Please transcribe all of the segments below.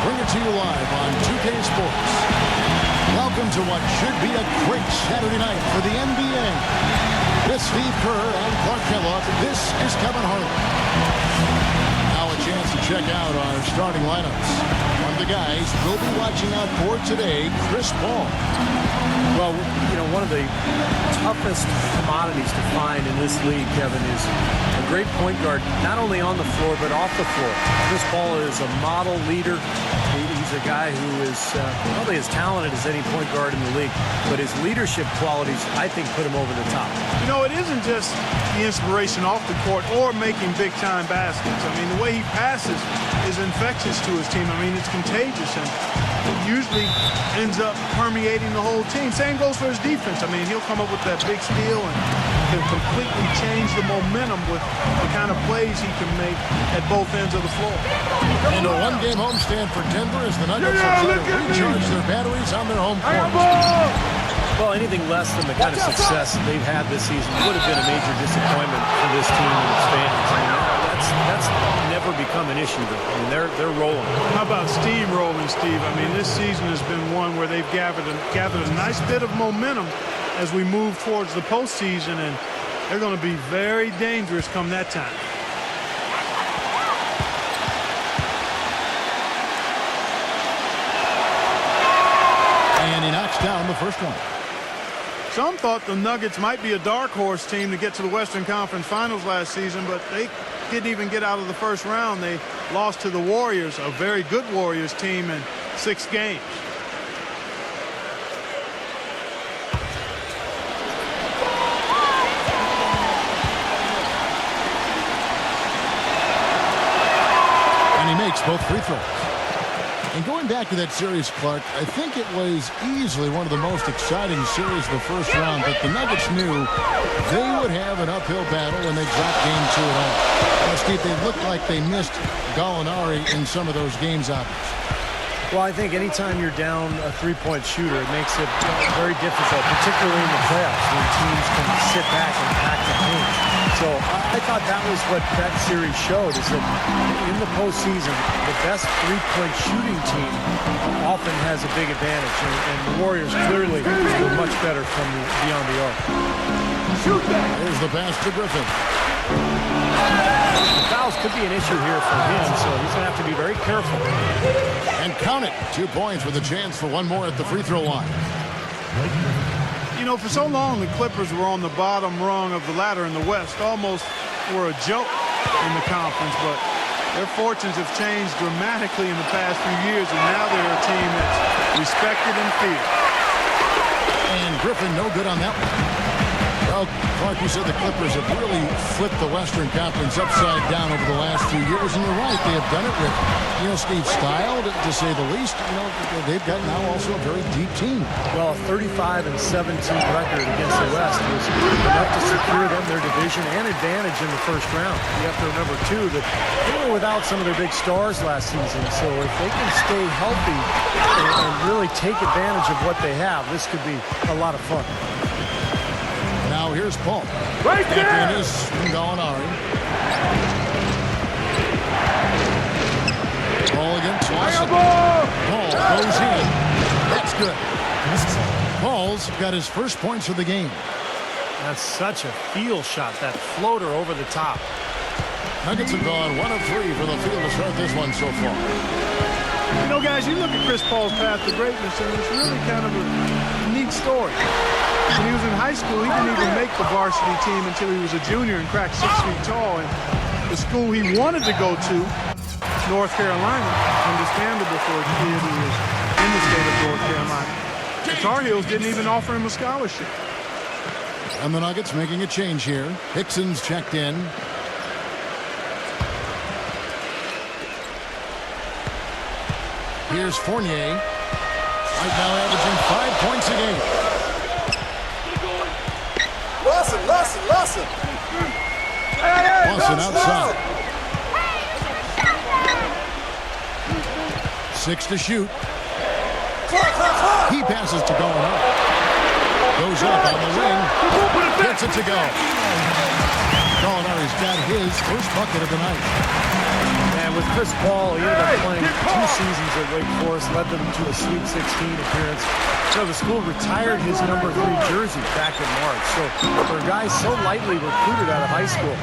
bring it to you live on 2K Sports. Welcome to what should be a great Saturday night for the NBA. With Steve Kerr and Clark Kellogg, this is Kevin Harlan. Now a chance to check out our starting lineups. One of the guys we'll be watching out for today, Chris Paul. Well, you know, one of the toughest commodities to find in this league, Kevin, is a great point guard, not only on the floor, but off the floor. Chris Paul is a model leader. He's a guy who is probably as talented as any point guard in the league, but his leadership qualities, I think, put him over the top. You know, it isn't just the inspiration off the court or making big-time baskets. I mean, the way he passes is infectious to his team. I mean, it's contagious, and it usually ends up permeating the whole team. Same goes for his defense. I mean, he'll come up with that big steal and can completely change the momentum with the kind of plays he can make at both ends of the floor. And a one-game homestand for Denver as the Nuggets will try to recharge their batteries on their home court. Well, anything less than the kind of success that they've had this season would have been a major disappointment for this team and its fans. I mean, that's never become an issue. I mean, they're rolling. How about steamrolling, Steve? I mean, this season has been one where they've gathered a nice bit of momentum as we move towards the postseason, and they're going to be very dangerous come that time. And he knocks down the first one. Some thought the Nuggets might be a dark horse team to get to the Western Conference Finals last season, but they didn't even get out of the first round. They lost to the Warriors, a very good Warriors team, in 6 games. And he makes both free throws. And going back to that series, Clark, I think it was easily one of the most exciting series of the first round, but the Nuggets knew they would have an uphill battle when they dropped game 2 at home. Well, Steve, they looked like they missed Gallinari in some of those games out. Well, I think anytime you're down a three-point shooter, it makes it very difficult, particularly in the playoffs when teams can sit back and pack the paint. So I thought that was what that series showed, is that in the postseason, the best three-point shooting team often has a big advantage, and the Warriors clearly were much better from beyond the arc. There's the pass to Griffin. The fouls could be an issue here for him, so he's going to have to be very careful. And count it. 2 points with a chance for one more at the free throw line. You know, for so long, the Clippers were on the bottom rung of the ladder in the West, almost were a joke in the conference, but their fortunes have changed dramatically in the past few years, and now they're a team that's respected and feared. And Griffin, no good on that one. Well, Clark, you said the Clippers have really flipped the Western Conference upside down over the last few years, and you're right, they have done it with, you know, Steve, style, to say the least. You know, they've got now also a very deep team. Well, a 35-17 record against the West was enough to secure them their division and advantage in the first round. You have to remember, too, that they were without some of their big stars last season, so if they can stay healthy and really take advantage of what they have, this could be a lot of fun. Now here's Paul. Right there! Back in is Gallinari. Paul against Lawson. Paul goes in. That's good. Paul's got his first points of the game. That's such a feel shot, that floater over the top. Nuggets have gone 1 of 3 for the field to start this one so far. You know, guys, you look at Chris Paul's path to greatness, and it's really kind of a neat story. When he was in high school, he didn't even make the varsity team until he was a junior and cracked 6 feet tall. And the school he wanted to go to, North Carolina, understandable for a kid who was in the state of North Carolina. The Tar Heels didn't even offer him a scholarship. And the Nuggets making a change here. Hickson's checked in. Here's Fournier. Right now averaging 5 points a game. Lawson outside. 6 to shoot. He passes to Gallinari. Goes up on the wing. Gets it to go. Gallinari has got his first bucket of the night. And with Chris Paul, he ended up playing 2 seasons at Wake Forest, led them to a Sweet 16 appearance. So the school retired his number 3 jersey back in March. So for a guy so lightly recruited out of high school,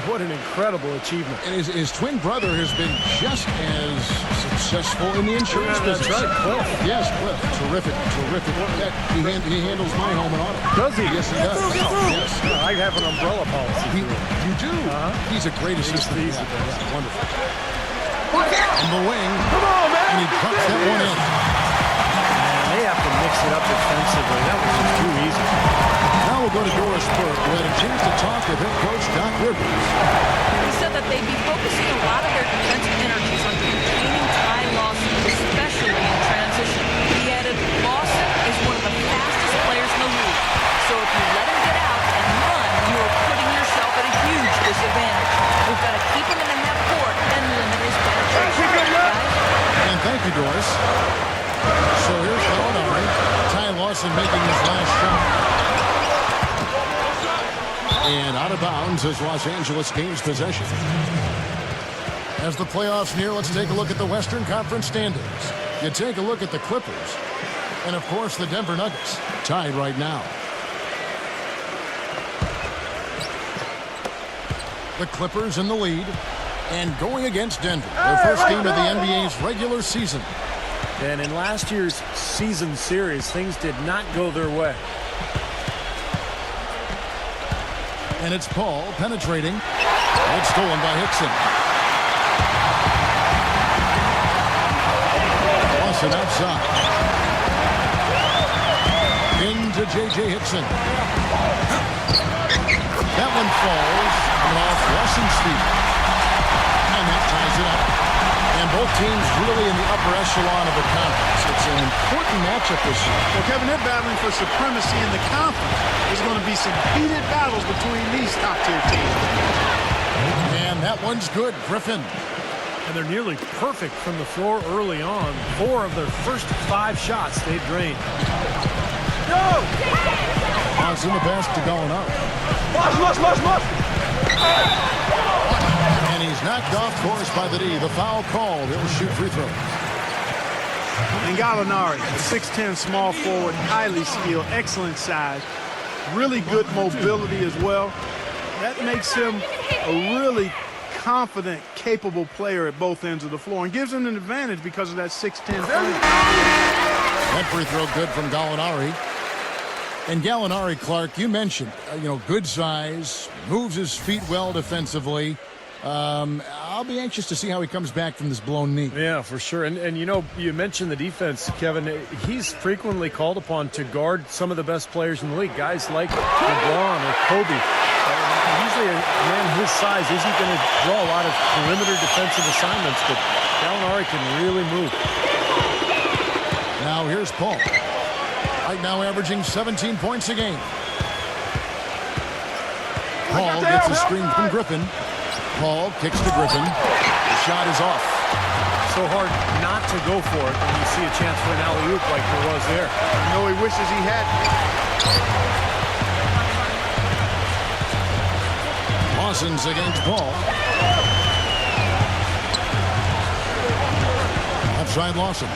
what an incredible achievement. And his twin brother has been just as successful in the insurance business. That's right, Cliff. Yes, Cliff. Terrific. He handles my home and auto. Does he? Yes, he does. Yes. I have an umbrella policy. You do? He's a great assistant. Yeah, wonderful. In the wing. Come on, man. And he puts that one in. And they have to mix it up defensively. That was just too easy. Now we'll go to Doris Burke, who had a chance to talk with head coach Doc Rivers. He said that they'd be focusing a lot of their defensive energies on containing Ty Lawson, especially in transition. He added, Lawson is one of the fastest players in the league. So if you let him get out and run, you are putting yourself at a huge disadvantage. We've got to keep him in the half court and limit his penetration. And thank you, Doris. So here's Gallinari. Ty Lawson making his last shot. And out of bounds as Los Angeles gains possession. As the playoffs near, let's take a look at the Western Conference standings. You take a look at the Clippers. And, of course, the Denver Nuggets, tied right now. The Clippers in the lead and going against Denver, their first game of the NBA's regular season. And in last year's season series, things did not go their way. And it's Paul penetrating. It's stolen by Hickson. Lawson outside. Into J.J. Hickson. That one falls off Lawson's feet. And that ties it up. And both teams really in the upper echelon of the conference. It's an important matchup this year. Well, Kevin, they're battling for supremacy in the conference. There's going to be some heated battles between these top-tier teams. And that one's good. Griffin. And they're nearly perfect from the floor early on. 4 of their first 5 shots they've drained. Go! Pass in the pass to Gallinari. Mush! And he's knocked off course by the D. The foul called. He'll shoot free throws. And Gallinari, a 6'10" small forward, highly skilled, excellent size, really good mobility as well. That makes him a really confident, capable player at both ends of the floor and gives him an advantage because of that 6'10" frame. That free throw good from Gallinari. And Gallinari, Clark, you mentioned, good size, moves his feet well defensively. I'll be anxious to see how he comes back from this blown knee. Yeah, for sure. And you mentioned the defense, Kevin. He's frequently called upon to guard some of the best players in the league, guys like LeBron or Kobe. Usually a man his size isn't going to draw a lot of perimeter defensive assignments, but Gallinari can really move. Now here's Paul. Right now averaging 17 points a game. Paul gets a screen from Griffin. Paul kicks to Griffin. The shot is off. So hard not to go for it when you see a chance for an alley-oop like there was there. He wishes he had. Lawson's against Paul. Outside Lawson.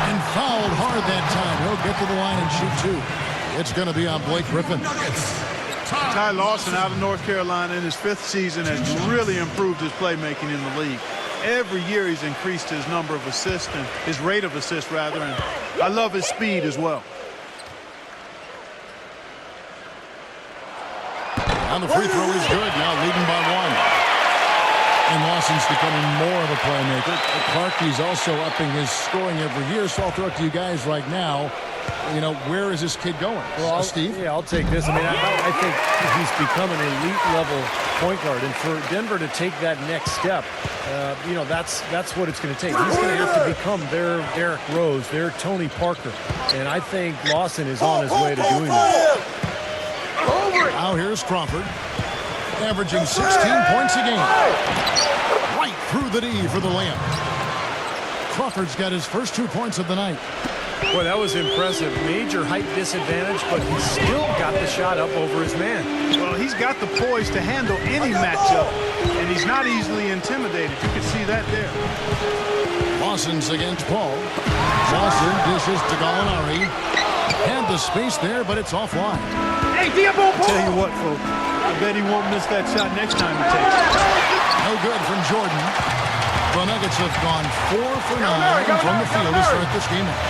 And fouled hard that time. He'll get to the line and shoot 2. It's going to be on Blake Griffin. Ty Lawson out of North Carolina in his 5th season has really improved his playmaking in the league. Every year he's increased his number of assists and his rate of assists rather, and I love his speed as well. And the free throw is good. Now leading by 1. And Lawson's becoming more of a playmaker. Clark, he's also upping his scoring every year. So I'll throw it to you guys right now. Where is this kid going? Well, Steve? Yeah, I'll take this. I mean, I think he's become an elite-level point guard. And for Denver to take that next step, that's what it's going to take. He's going to have to become their Derrick Rose, their Tony Parker. And I think Lawson is on his way to doing that. Now here's Crawford, averaging 16 points a game. Right through the D for the layup. Crawford's got his first 2 points of the night. Boy, that was impressive. Major height disadvantage, but he still got the shot up over his man. Well, he's got the poise to handle any matchup, and he's not easily intimidated. You can see that there. Lawson's against Paul. Lawson dishes to Gallinari. And the space there, but it's offline. Hey, tell you what, folks. I bet he won't miss that shot next time he takes it. No good from Jordan. The Nuggets have gone 4 for 9 from the field to start this game out.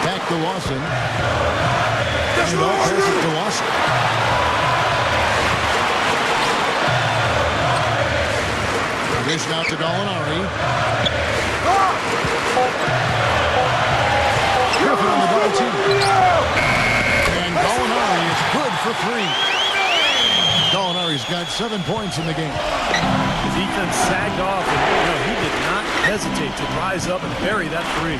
Back to Lawson. And off passes to Lawson. Dish out to Gallinari. Griffin on the double team. And Gallinari is good for 3. Gallinari's got 7 points in the game. The defense sagged off, and he did not hesitate to rise up and bury that 3.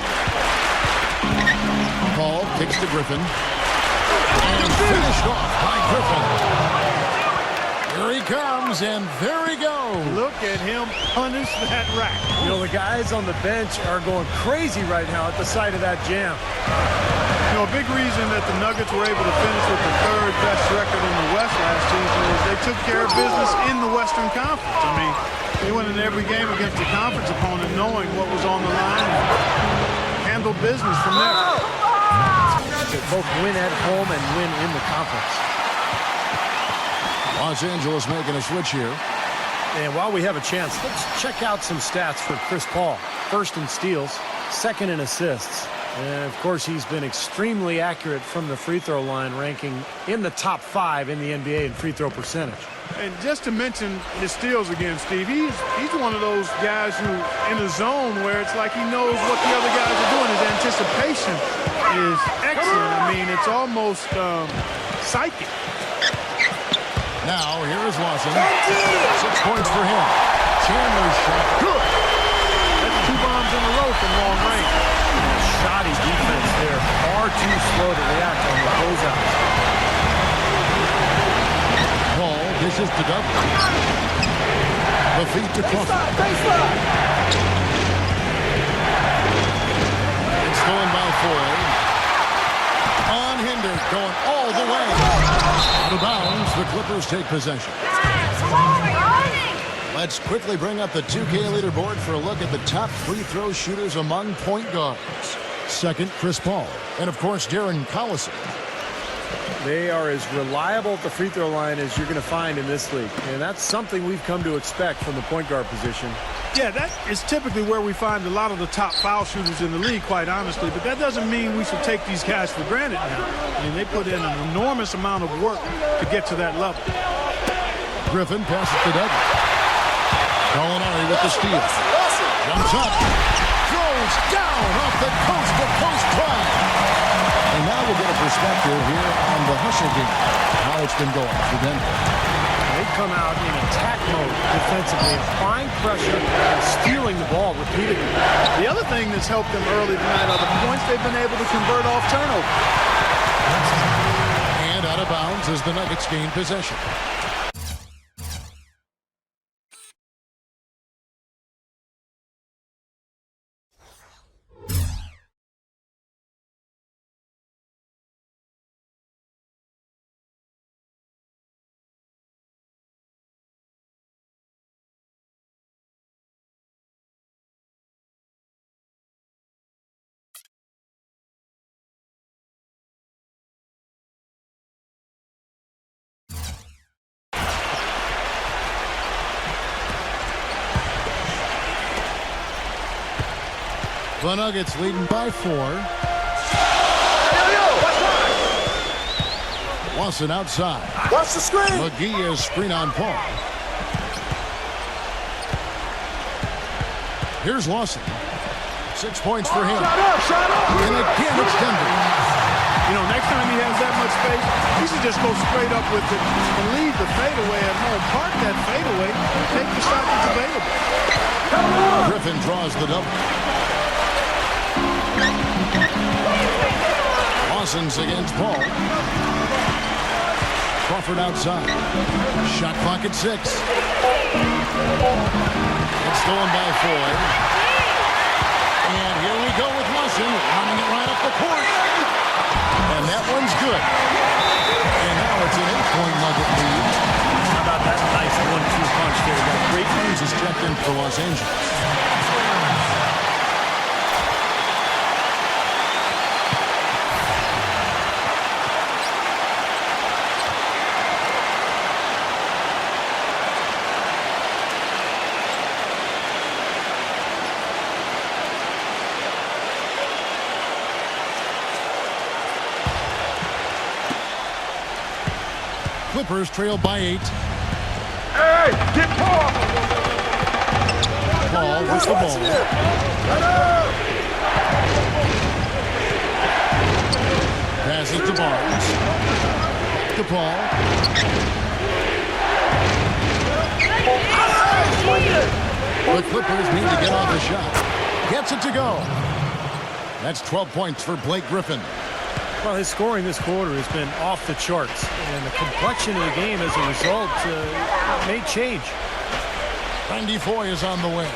Paul kicks to Griffin. And finished off by Griffin. Here he comes, and there he goes. Look at him punish that rack. The guys on the bench are going crazy right now at the sight of that jam. A big reason that the Nuggets were able to finish with the 3rd best record in the West last season is they took care of business in the Western Conference. I mean, they went in every game against the conference opponent knowing what was on the line and handled business from there. They both win at home and win in the conference. Los Angeles making a switch here. And while we have a chance, let's check out some stats for Chris Paul. 1st in steals, 2nd in assists. And, of course, he's been extremely accurate from the free throw line, ranking in the top 5 in the NBA in free throw percentage. And just to mention his steals again, Steve, he's one of those guys who, in a zone where it's like he knows what the other guys are doing. His anticipation is excellent. I mean, it's almost psychic. Now, here is Lawson. 6 points for him. Chandler's shot. Good. That's 2 bombs in a row from long range. Shoddy defense there. Far too slow to react on the closeouts. Paul dishes to Double. The feet to Crawford. It's stolen by Ford. Unhindered, going all the way. Out of bounds, the Clippers take possession. Let's quickly bring up the 2K leaderboard for a look at the top free throw shooters among point guards. 2nd, Chris Paul. And, of course, Darren Collison. They are as reliable at the free throw line as you're going to find in this league. And that's something we've come to expect from the point guard position. Yeah, that is typically where we find a lot of the top foul shooters in the league, quite honestly. But that doesn't mean we should take these guys for granted now. I mean, they put in an enormous amount of work to get to that level. Griffin passes to Douglas. Gallinari with the steal. Jumps up. Throws down off the coast-to-coast drive. And now we'll get a perspective here on the hustle game. How it's been going for Denver. They come out in attack mode defensively, applying pressure and stealing the ball repeatedly. The other thing that's helped them early tonight are the points they've been able to convert off turnover. And out of bounds as the Nuggets gain possession. The Nuggets leading by 4. Lawson outside. Watch the screen. McGee is screen on Paul. Here's Lawson. 6 points for him. And again, it's Denver. Next time he has that much space, he should just go straight up with it and leave the fadeaway at home. Park that fadeaway and take the shot that's available. Griffin draws the double. Lawson's against Paul. Crawford outside. Shot clock at 6. It's stolen by Ford. And here we go with Lawson running it right up the court. And that one's good. And now it's an 8-point Nugget lead. How about that nice 1-2 punch there? Got Great news is checked in for Los Angeles. Clippers trail by 8. Hey, get Paul! Paul with the ball. Passes to Barnes. To Paul. The Clippers need to get off the shot. Gets it to go. That's 12 points for Blake Griffin. Well, his scoring this quarter has been off the charts, and the complexion of the game as a result may change. Randy Foye is on the way.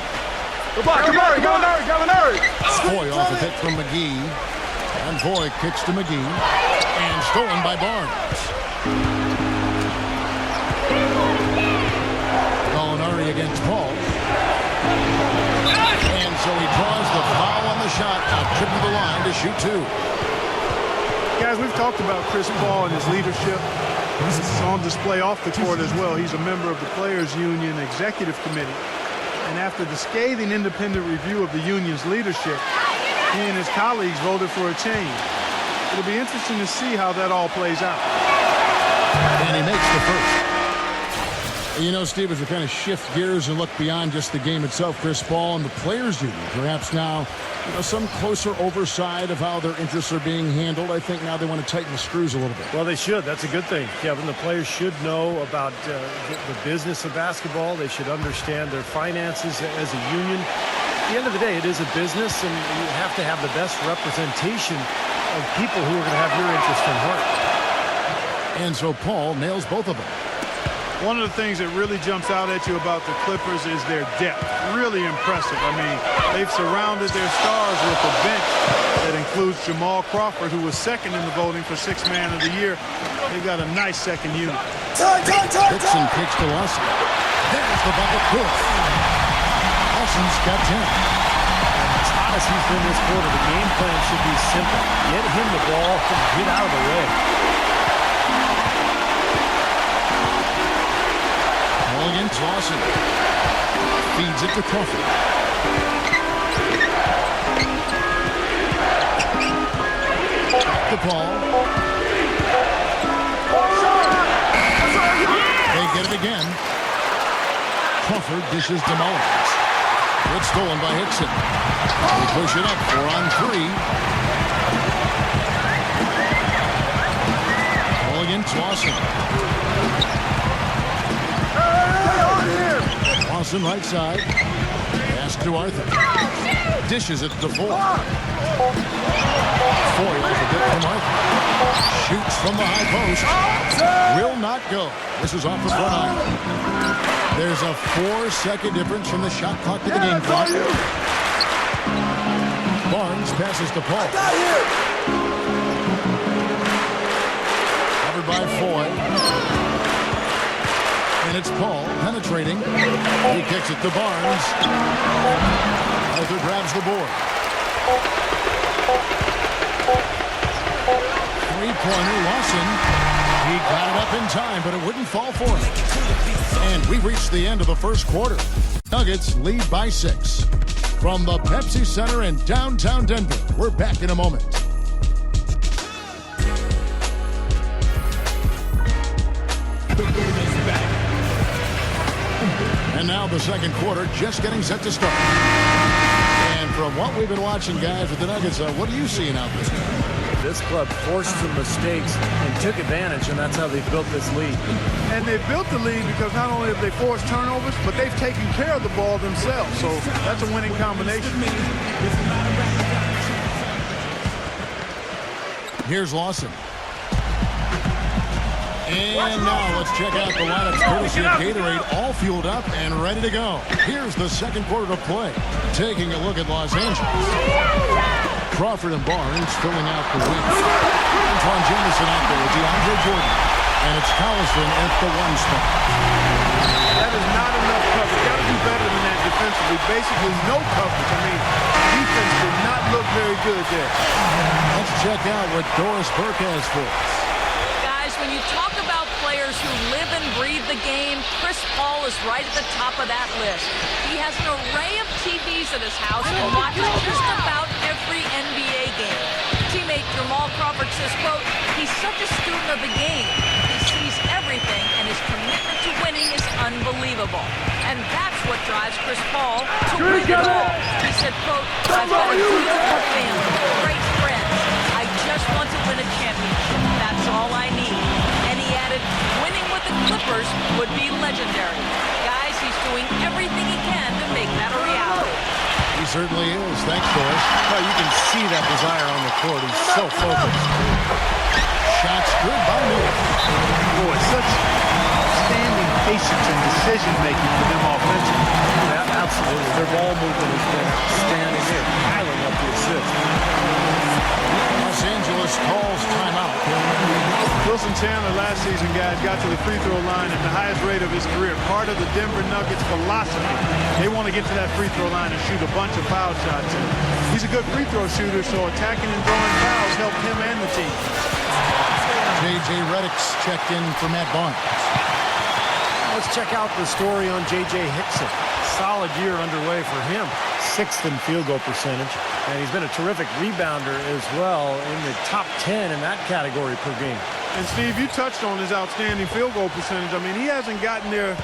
Gallinari! Foye off a pick from McGee. And Foye kicks to McGee. And stolen by Barnes. Gallinari against Paul. And so he draws the foul on the shot. A trip to the line to shoot 2. Guys, we've talked about Chris Paul and his leadership. It's on display off the court as well. He's a member of the Players Union Executive Committee. And after the scathing independent review of the union's leadership, he and his colleagues voted for a change. It'll be interesting to see how that all plays out. And he makes the first. You know, Steve, as we kind of shift gears and look beyond just the game itself, Chris Paul and the Players Union, perhaps now, some closer oversight of how their interests are being handled. I think now they want to tighten the screws a little bit. Well, they should. That's a good thing, Kevin. The players should know about the business of basketball. They should understand their finances as a union. At the end of the day, it is a business, and you have to have the best representation of people who are going to have your interest in heart. And so Paul nails both of them. One of the things that really jumps out at you about the Clippers is their depth. Really impressive. I mean, they've surrounded their stars with a bench that includes Jamal Crawford, who was second in the voting for Sixth Man of the Year. They've got a nice second unit. Dixon kicks to Lawson. There's the bucket push. Lawson's got 10. As hot as he's been this quarter, the game plan should be simple. Get him the ball and get out of the way. Against Lawson. Feeds it to Crawford. Back to Paul. They get it again. Crawford dishes to Mullins. It's stolen by Hickson. They push it up 4 on 3. Ball against Lawson. Lawson right side. Pass to Arthur. Dishes it to Foye. Foye with a bit from Arthur. Shoots from the high post. Will not go. This is off the front iron. There's a 4-second difference from the shot clock to the game clock. Barnes passes to Paul. Covered by Foye. And it's Paul penetrating. He kicks it to Barnes. Arthur grabs the board. 3-pointer Lawson. He got it up in time, but it wouldn't fall for him. And we reached the end of the first quarter. Nuggets lead by 6. From the Pepsi Center in downtown Denver, we're back in a moment. And now the second quarter just getting set to start. And from what we've been watching, guys, with the Nuggets, what are you seeing out there? This club forced some mistakes and took advantage, and that's how they built this lead. And they built the lead because not only have they forced turnovers, but they've taken care of the ball themselves. So that's a winning combination. Here's Lawson. And now let's check out the lineups courtesy of Gatorade, all fueled up and ready to go. Here's the second quarter to play. Taking a look at Los Angeles. Crawford and Barnes filling out the wing. Antoine Jamison out there with DeAndre Jordan. And it's Collison at the 1 spot. That is not enough coverage. Got to do better than that defensively. Basically, no coverage. I mean, defense did not look very good there. Let's check out what Doris Burke has for us. Guys, when you talk about players who live and breathe the game, Chris Paul is right at the top of that list. He has an array of TVs at his house and watches just about every NBA game. Teammate Jamal Crawford says, quote, "He's such a student of the game. He sees everything, and his commitment to winning is unbelievable." And that's what drives Chris Paul to win it all. He said, quote, "I've got a beautiful family, great friends. I just want to win a championship. That's all I need." And he added, winning with the Clippers would be legendary. Guys, he's doing everything he can to make that a reality. He certainly is. Thanks, Doris. Well, you can see that desire on the court. He's so focused. Shots good by Miller. Boy, such outstanding patience and decision-making for them offensively. Yeah, absolutely. Their ball movement has been outstanding. They're piling up the assists. Los Angeles calls timeout. Wilson Chandler last season, guys, got to the free throw line at the highest rate of his career. Part of the Denver Nuggets philosophy. They want to get to that free throw line and shoot a bunch of foul shots. And he's a good free throw shooter, so attacking and drawing fouls help him and the team. J.J. Redick's checked in for Matt Barnes. Let's check out the story on J.J. Hickson. Solid year underway for him. 6th in field goal percentage. And he's been a terrific rebounder as well, in the top 10 in that category per game. And Steve, you touched on his outstanding field goal percentage. I mean, he hasn't gotten there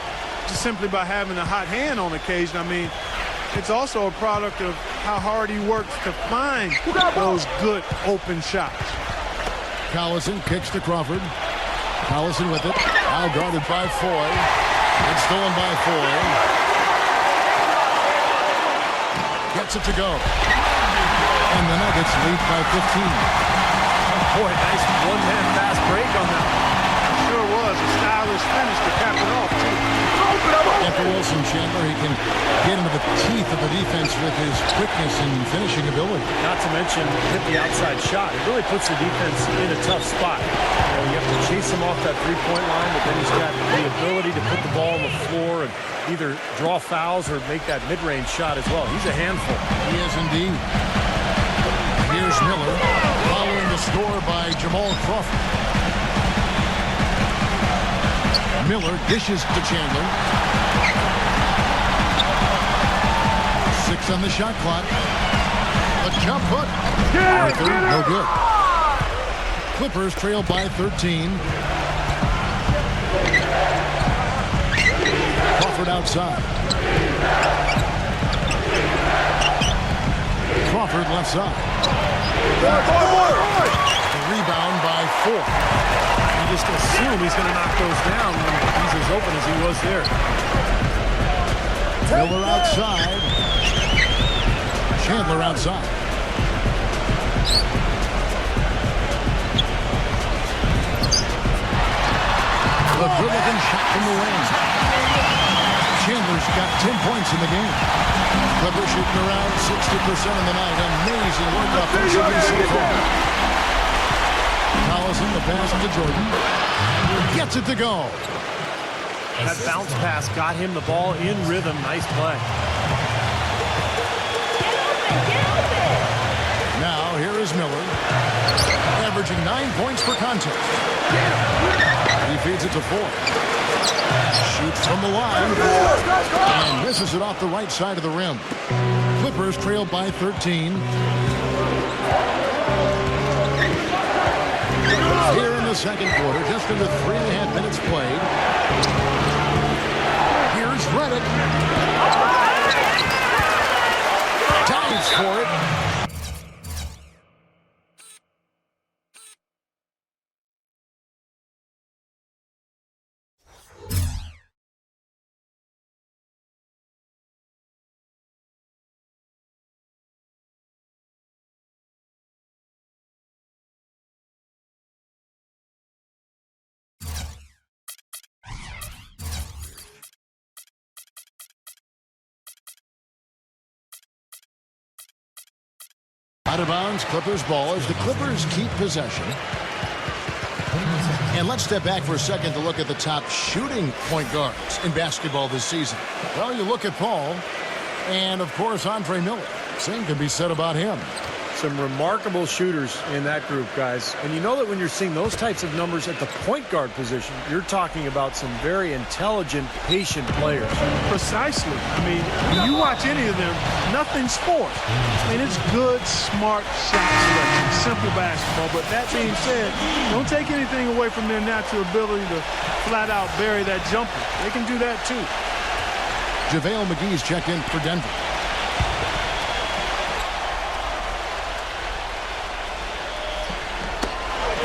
just simply by having a hot hand on occasion. I mean, it's also a product of how hard he works to find those good open shots. Collison kicks to Crawford. Collison with it. Now guarded by Foy. It's stolen by Foy. Gets it to go. And the Nuggets lead by 15. Boy, nice one-hand fast break on that. Sure was a stylish finish to cap it off, too. And for Wilson Chandler, he can get into the teeth of the defense with his quickness and finishing ability. Not to mention hit the outside shot. It really puts the defense in a tough spot. You have to chase him off that three-point line, but then he's got the ability to put the ball on the floor and either draw fouls or make that mid-range shot as well. He's a handful. He is indeed. Here's Miller, following the score by Jamal Crawford. Miller dishes to Chandler. 6 on the shot clock. A jump hook. Arthur, no good. Clippers trail by 13. Crawford outside. Crawford left side. The rebound by 4. You just assume he's going to knock those down when he's as open as he was there. Miller outside. Chandler outside. A good-looking shot from the wing. Chandler's got 10 points in the game. Clippers shooting around 60% in the night. Amazing work offensively so far. Collison, the pass to Jordan. Gets it to go. That bounce pass got him the ball in rhythm. Nice play. Now, here is Miller. Averaging 9 points per contest. He feeds it to 4. Shoots from the line. And misses it off the right side of the rim. Clippers trail by 13. Here in the second quarter, just under 3.5 minutes played. Here's Redick. Dives for it. Out of bounds, Clippers ball as the Clippers keep possession. And let's step back for a second to look at the top shooting point guards in basketball this season. Well, you look at Paul, and of course, Andre Miller. Same can be said about him. Some remarkable shooters in that group, guys. And you know that when you're seeing those types of numbers at the point guard position, you're talking about some very intelligent, patient players. Precisely. I mean, when you watch any of them, nothing's forced. I mean, it's good, smart shot selection, simple basketball. But that being said, don't take anything away from their natural ability to flat out bury that jumper. They can do that too. JaVale McGee's checked in for Denver.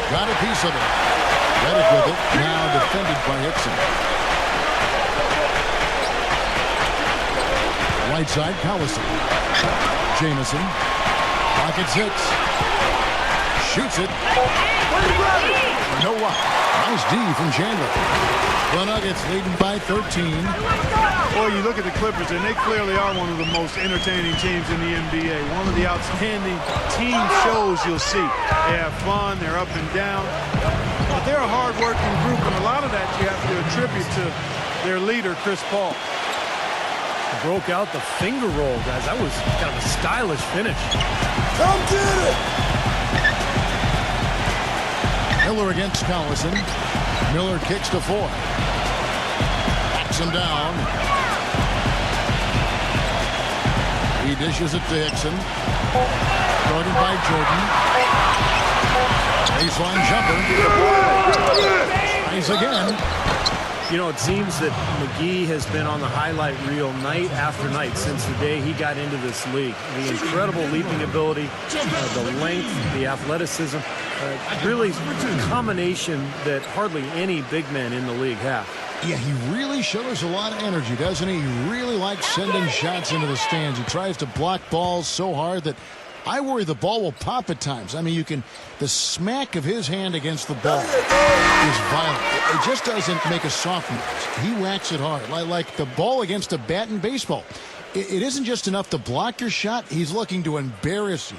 Got a piece of it. Reddick with it. Now defended by Hickson. Right side, Collison. Jamison. Pocket 6. Shoots it. No what? Nice D from Chandler. The Nuggets leading by 13. Boy, you look at the Clippers, and they clearly are one of the most entertaining teams in the NBA. One of the outstanding team shows you'll see. They have fun, they're up and down. But they're a hard-working group, and a lot of that you have to attribute to their leader, Chris Paul. Broke out the finger roll, guys. That was kind of a stylish finish. Come get it! Miller against Collison. Miller kicks to 4. Backs him down. He dishes it to Hickson. Guarded by Jordan. Baseline jumper. Nice again. You know, it seems that McGee has been on the highlight reel night after night since the day he got into this league. The incredible leaping ability, the length, the athleticism, really a combination that hardly any big men in the league have. Yeah, he really shows a lot of energy, doesn't he? He really likes sending shots into the stands. He tries to block balls so hard that I worry the ball will pop at times. I mean, the smack of his hand against the ball is violent. It just doesn't make a soft noise. He whacks it hard, like the ball against a bat in baseball. It isn't just enough to block your shot. He's looking to embarrass you.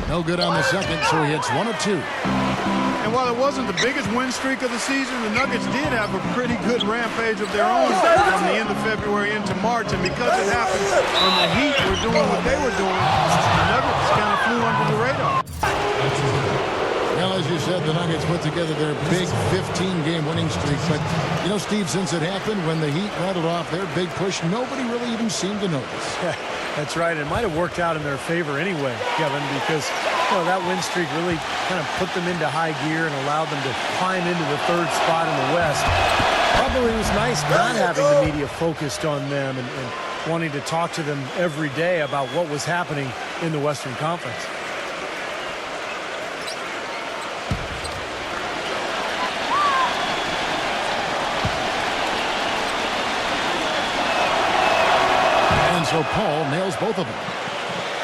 No good on the second, so he hits 1 of 2. And while it wasn't the biggest win streak of the season, the Nuggets did have a pretty good rampage of their own from the end of February into March. And because it happened when the Heat were doing what they were doing, the Nuggets kind of flew under the radar. Well, as you said, the Nuggets put together their big 15-game winning streak. But, you know, Steve, since it happened, when the Heat rattled off their big push, nobody really even seemed to notice. That's right. It might have worked out in their favor anyway, Kevin, because that win streak really kind of put them into high gear and allowed them to climb into the 3rd spot in the West. Probably was nice not having the media focused on them and wanting to talk to them every day about what was happening in the Western Conference. So Paul nails both of them.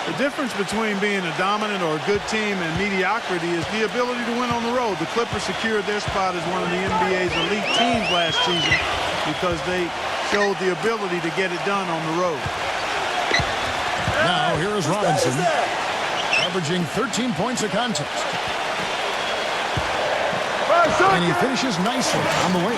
The difference between being a dominant or a good team and mediocrity is the ability to win on the road. The Clippers secured their spot as one of the NBA's elite teams last season because they showed the ability to get it done on the road. Now here is Robinson, averaging 13 points a contest. And he finishes nicely on the way.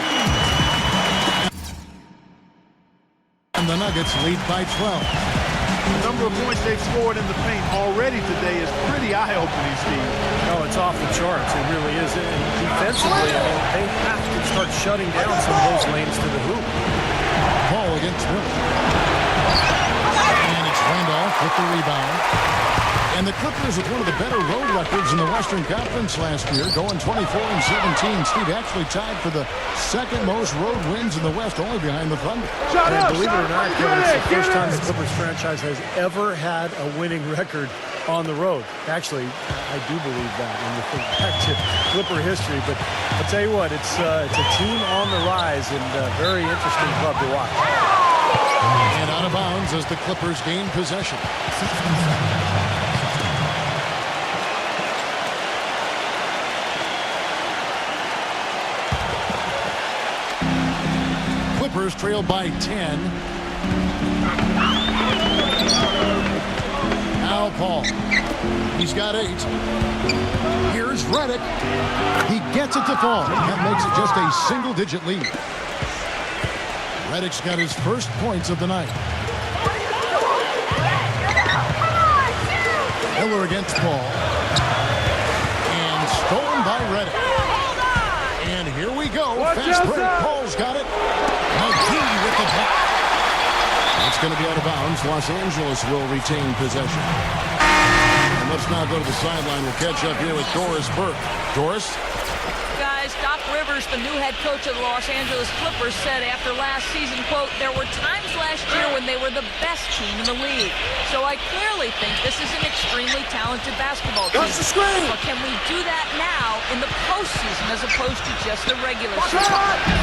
And the Nuggets lead by 12. The number of points they've scored in the paint already today is pretty eye-opening, Steve. No, it's off the charts. It really is. And defensively, they have to start shutting down some of those lanes to the hoop. Paul against Will. And it's Randolph with the rebound. And the Clippers with one of the better road records in the Western Conference last year, going 24-17. Steve actually tied for the 2nd most road wins in the West, only behind the Thunder. And believe it or not, Kevin, it's the first time the Clippers franchise has ever had a winning record on the road. Actually, I do believe that when you think back to Clipper history. But I'll tell you what, it's a team on the rise and a very interesting club to watch. And out of bounds as the Clippers gain possession. Clippers trail by 10. Now Paul. He's got 8. Here's Redick. He gets it to fall. That makes it just a single-digit lead. Redick's got his first points of the night. Miller against Paul. And stolen by Redick. And here we go. Fast break. Paul's got it. McGee with the block. It's going to be out of bounds. Los Angeles will retain possession. And let's now go to the sideline. We'll catch up here with Doris Burke. Doris? Guys, Doc Rivers, the new head coach of the Los Angeles Clippers, said after last season, quote, there were times last year when they were the best team in the league. So I clearly think this is an extremely talented basketball team. But can we do that now in the postseason as opposed to just the regular season?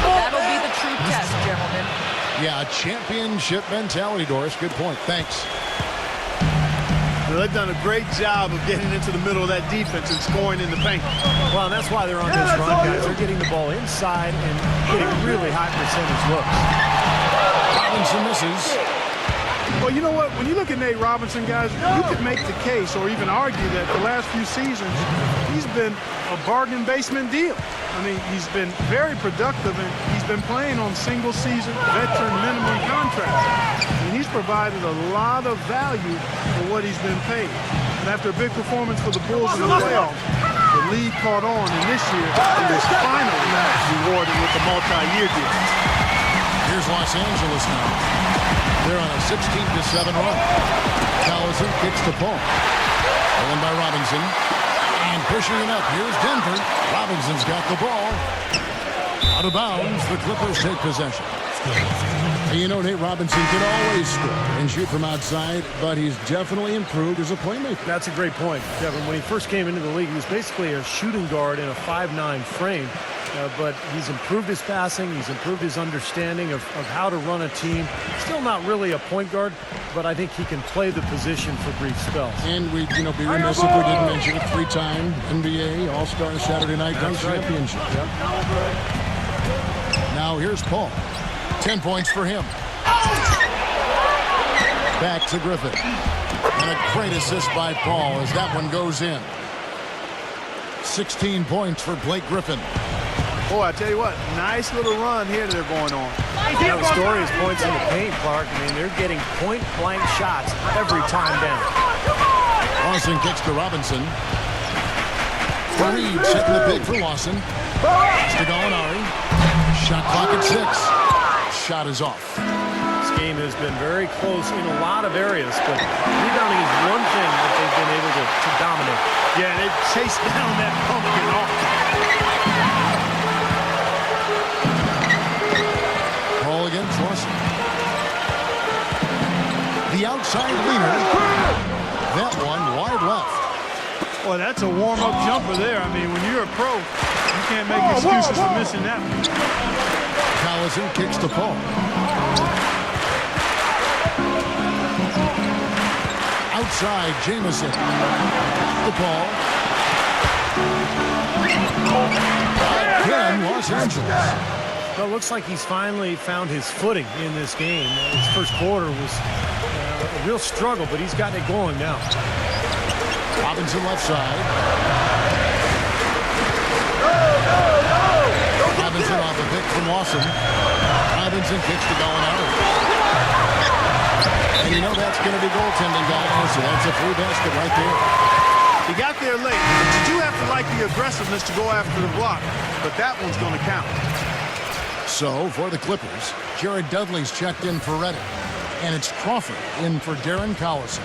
That'll be the true test, gentlemen. Yeah, championship mentality, Doris. Good point. Thanks. They've done a great job of getting into the middle of that defense and scoring in the paint. Well, and that's why they're on this run, guys. They're getting the ball inside and getting really high percentage looks. Robinson misses. Well, you know what? When you look at Nate Robinson, guys, you could make the case or even argue that the last few seasons, he's been a bargain basement deal. I mean, he's been very productive, and he's been playing on single-season veteran minimum contracts. And he's provided a lot of value for what he's been paid. And after a big performance for the Bulls in the playoffs, the league caught on, and this year he was finally rewarded with a multi-year deal. Here's Los Angeles now. They're on a 16-7 run. Collison kicks to Paul. Stolen by Robinson. And pushing it up. Here's Denver. Robinson's got the ball. Out of bounds. The Clippers take possession. And you know, Nate Robinson can always score and shoot from outside, but he's definitely improved as a playmaker. That's a great point, Kevin. When he first came into the league, he was basically a shooting guard in a 5'9" frame. But he's improved his passing. He's improved his understanding of how to run a team. Still not really a point guard, but I think he can play the position for brief spells. And we'd be remiss if we didn't mention it. 3-time NBA All-Star Saturday Night Dunk Championship. Yep. Now here's Paul. 10 points for him. Back to Griffin. And a great assist by Paul as that one goes in. 16 points for Blake Griffin. Boy, I tell you what, nice little run here they're going on. Now the story is points in the paint, Clark. I mean, they're getting point-blank shots every time down. Lawson kicks to Robinson. Reed setting the pick for Lawson. It's to Gallinari. Shot clock at 6. Shot is off. This game has been very close in a lot of areas, but rebounding is one thing that they've been able to dominate. Yeah, they've chased down that pumpkin off. Paul against Lawson. The outside leaner. That one wide left. Well, that's a warm-up jumper there. I mean, when you're a pro, you can't make excuses for missing that one. Collison kicks to Paul. Outside, Jamison. The ball. Again, Los Angeles. Well, it looks like he's finally found his footing in this game. His first quarter was a real struggle, but he's gotten it going now. Robinson left side. Robinson off a pick from Lawson. Robinson kicks to Gallinari. And you know that's going to be goaltending, guys, so that's a free basket right there. He got there late. But you do have to like the aggressiveness to go after the block, but that one's going to count. So, for the Clippers, Jared Dudley's checked in for Redick. And it's Crawford in for Darren Collison.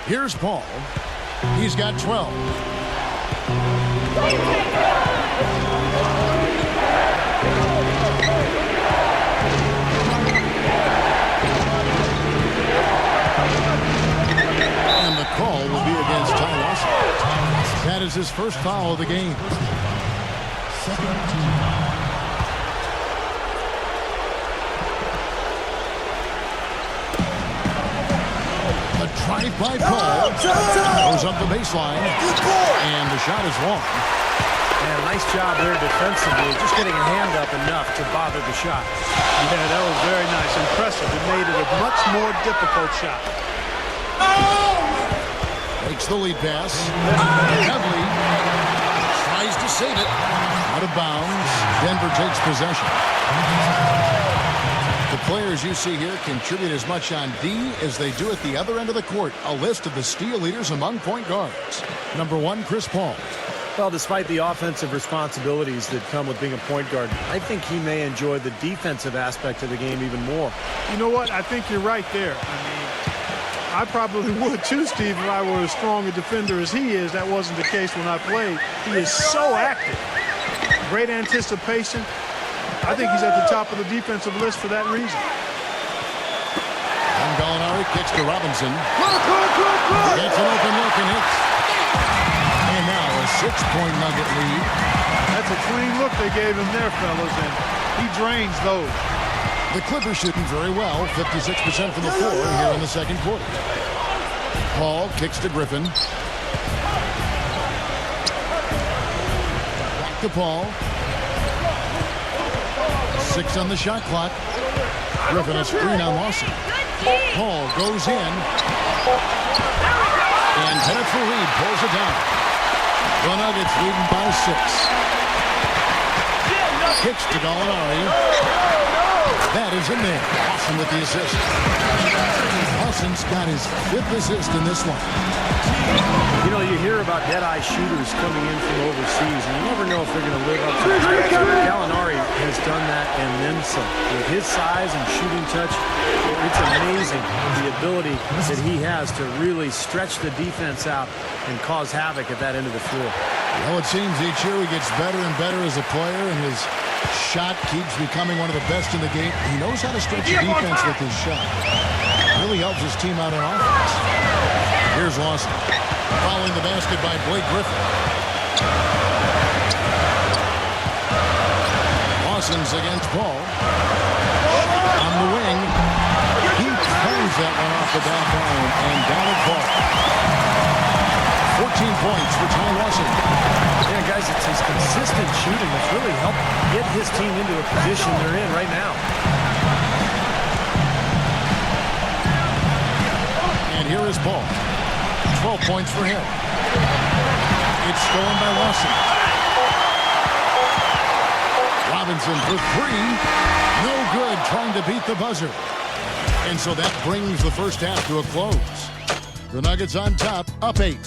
Here's Paul. He's got 12. And the call will be against Ty Lawson. That is his first foul of the game. Drive by Paul. Goes up the baseline. And the shot is long. And a nice job there defensively, just getting a hand up enough to bother the shot. Yeah, that was very nice. Impressive. It made it a much more difficult shot. Takes the lead pass. Heavily tries to save it. Out of bounds. Denver takes possession. The players you see here contribute as much on D as they do at the other end of the court. A list of the steal leaders among point guards. Number 1, Chris Paul. Well, despite the offensive responsibilities that come with being a point guard, I think he may enjoy the defensive aspect of the game even more. You know what? I think you're right there. I mean, I probably would too, Steve, if I were as strong a defender as he is. That wasn't the case when I played. He is so active. Great anticipation. I think he's at the top of the defensive list for that reason. And Gallinari kicks to Robinson. Gets an open look and hits. And now a 6-point Nugget lead. That's a clean look they gave him there, fellas, and he drains those. The Clippers shooting very well, 56% from the floor here in the second quarter. Paul kicks to Griffin. Back to Paul. 6 on the shot clock. Griffin a screen on Lawson. Paul goes in. And Tennessee Reed pulls it down. The Nuggets leading by 6. Kicks to Gallinari. That is in there. Lawson with the assist. Lawson's got his 5th assist in this one. You know, you hear about dead-eye shooters coming in from overseas, and you never know if they're going to live up to the hype. Gallinari has done that and then some. With his size and shooting touch, it's amazing the ability that he has to really stretch the defense out and cause havoc at that end of the floor. Well, it seems each year he gets better and better as a player, and his shot keeps becoming one of the best in the game. He knows how to stretch the defense with his shot. Really helps his team out on offense. Here's Lawson. Following the basket by Blake Griffin. Lawson's against Paul. On the wing. He turns that one off the back line and down at Paul. 14 points for Ty Lawson. Yeah, guys, it's his consistent shooting that's really helped get his team into a position they're in right now. And here is Paul. 12 points for him. It's stolen by Lawson. Robinson for 3. No good, trying to beat the buzzer. And so that brings the first half to a close. The Nuggets on top, up 8.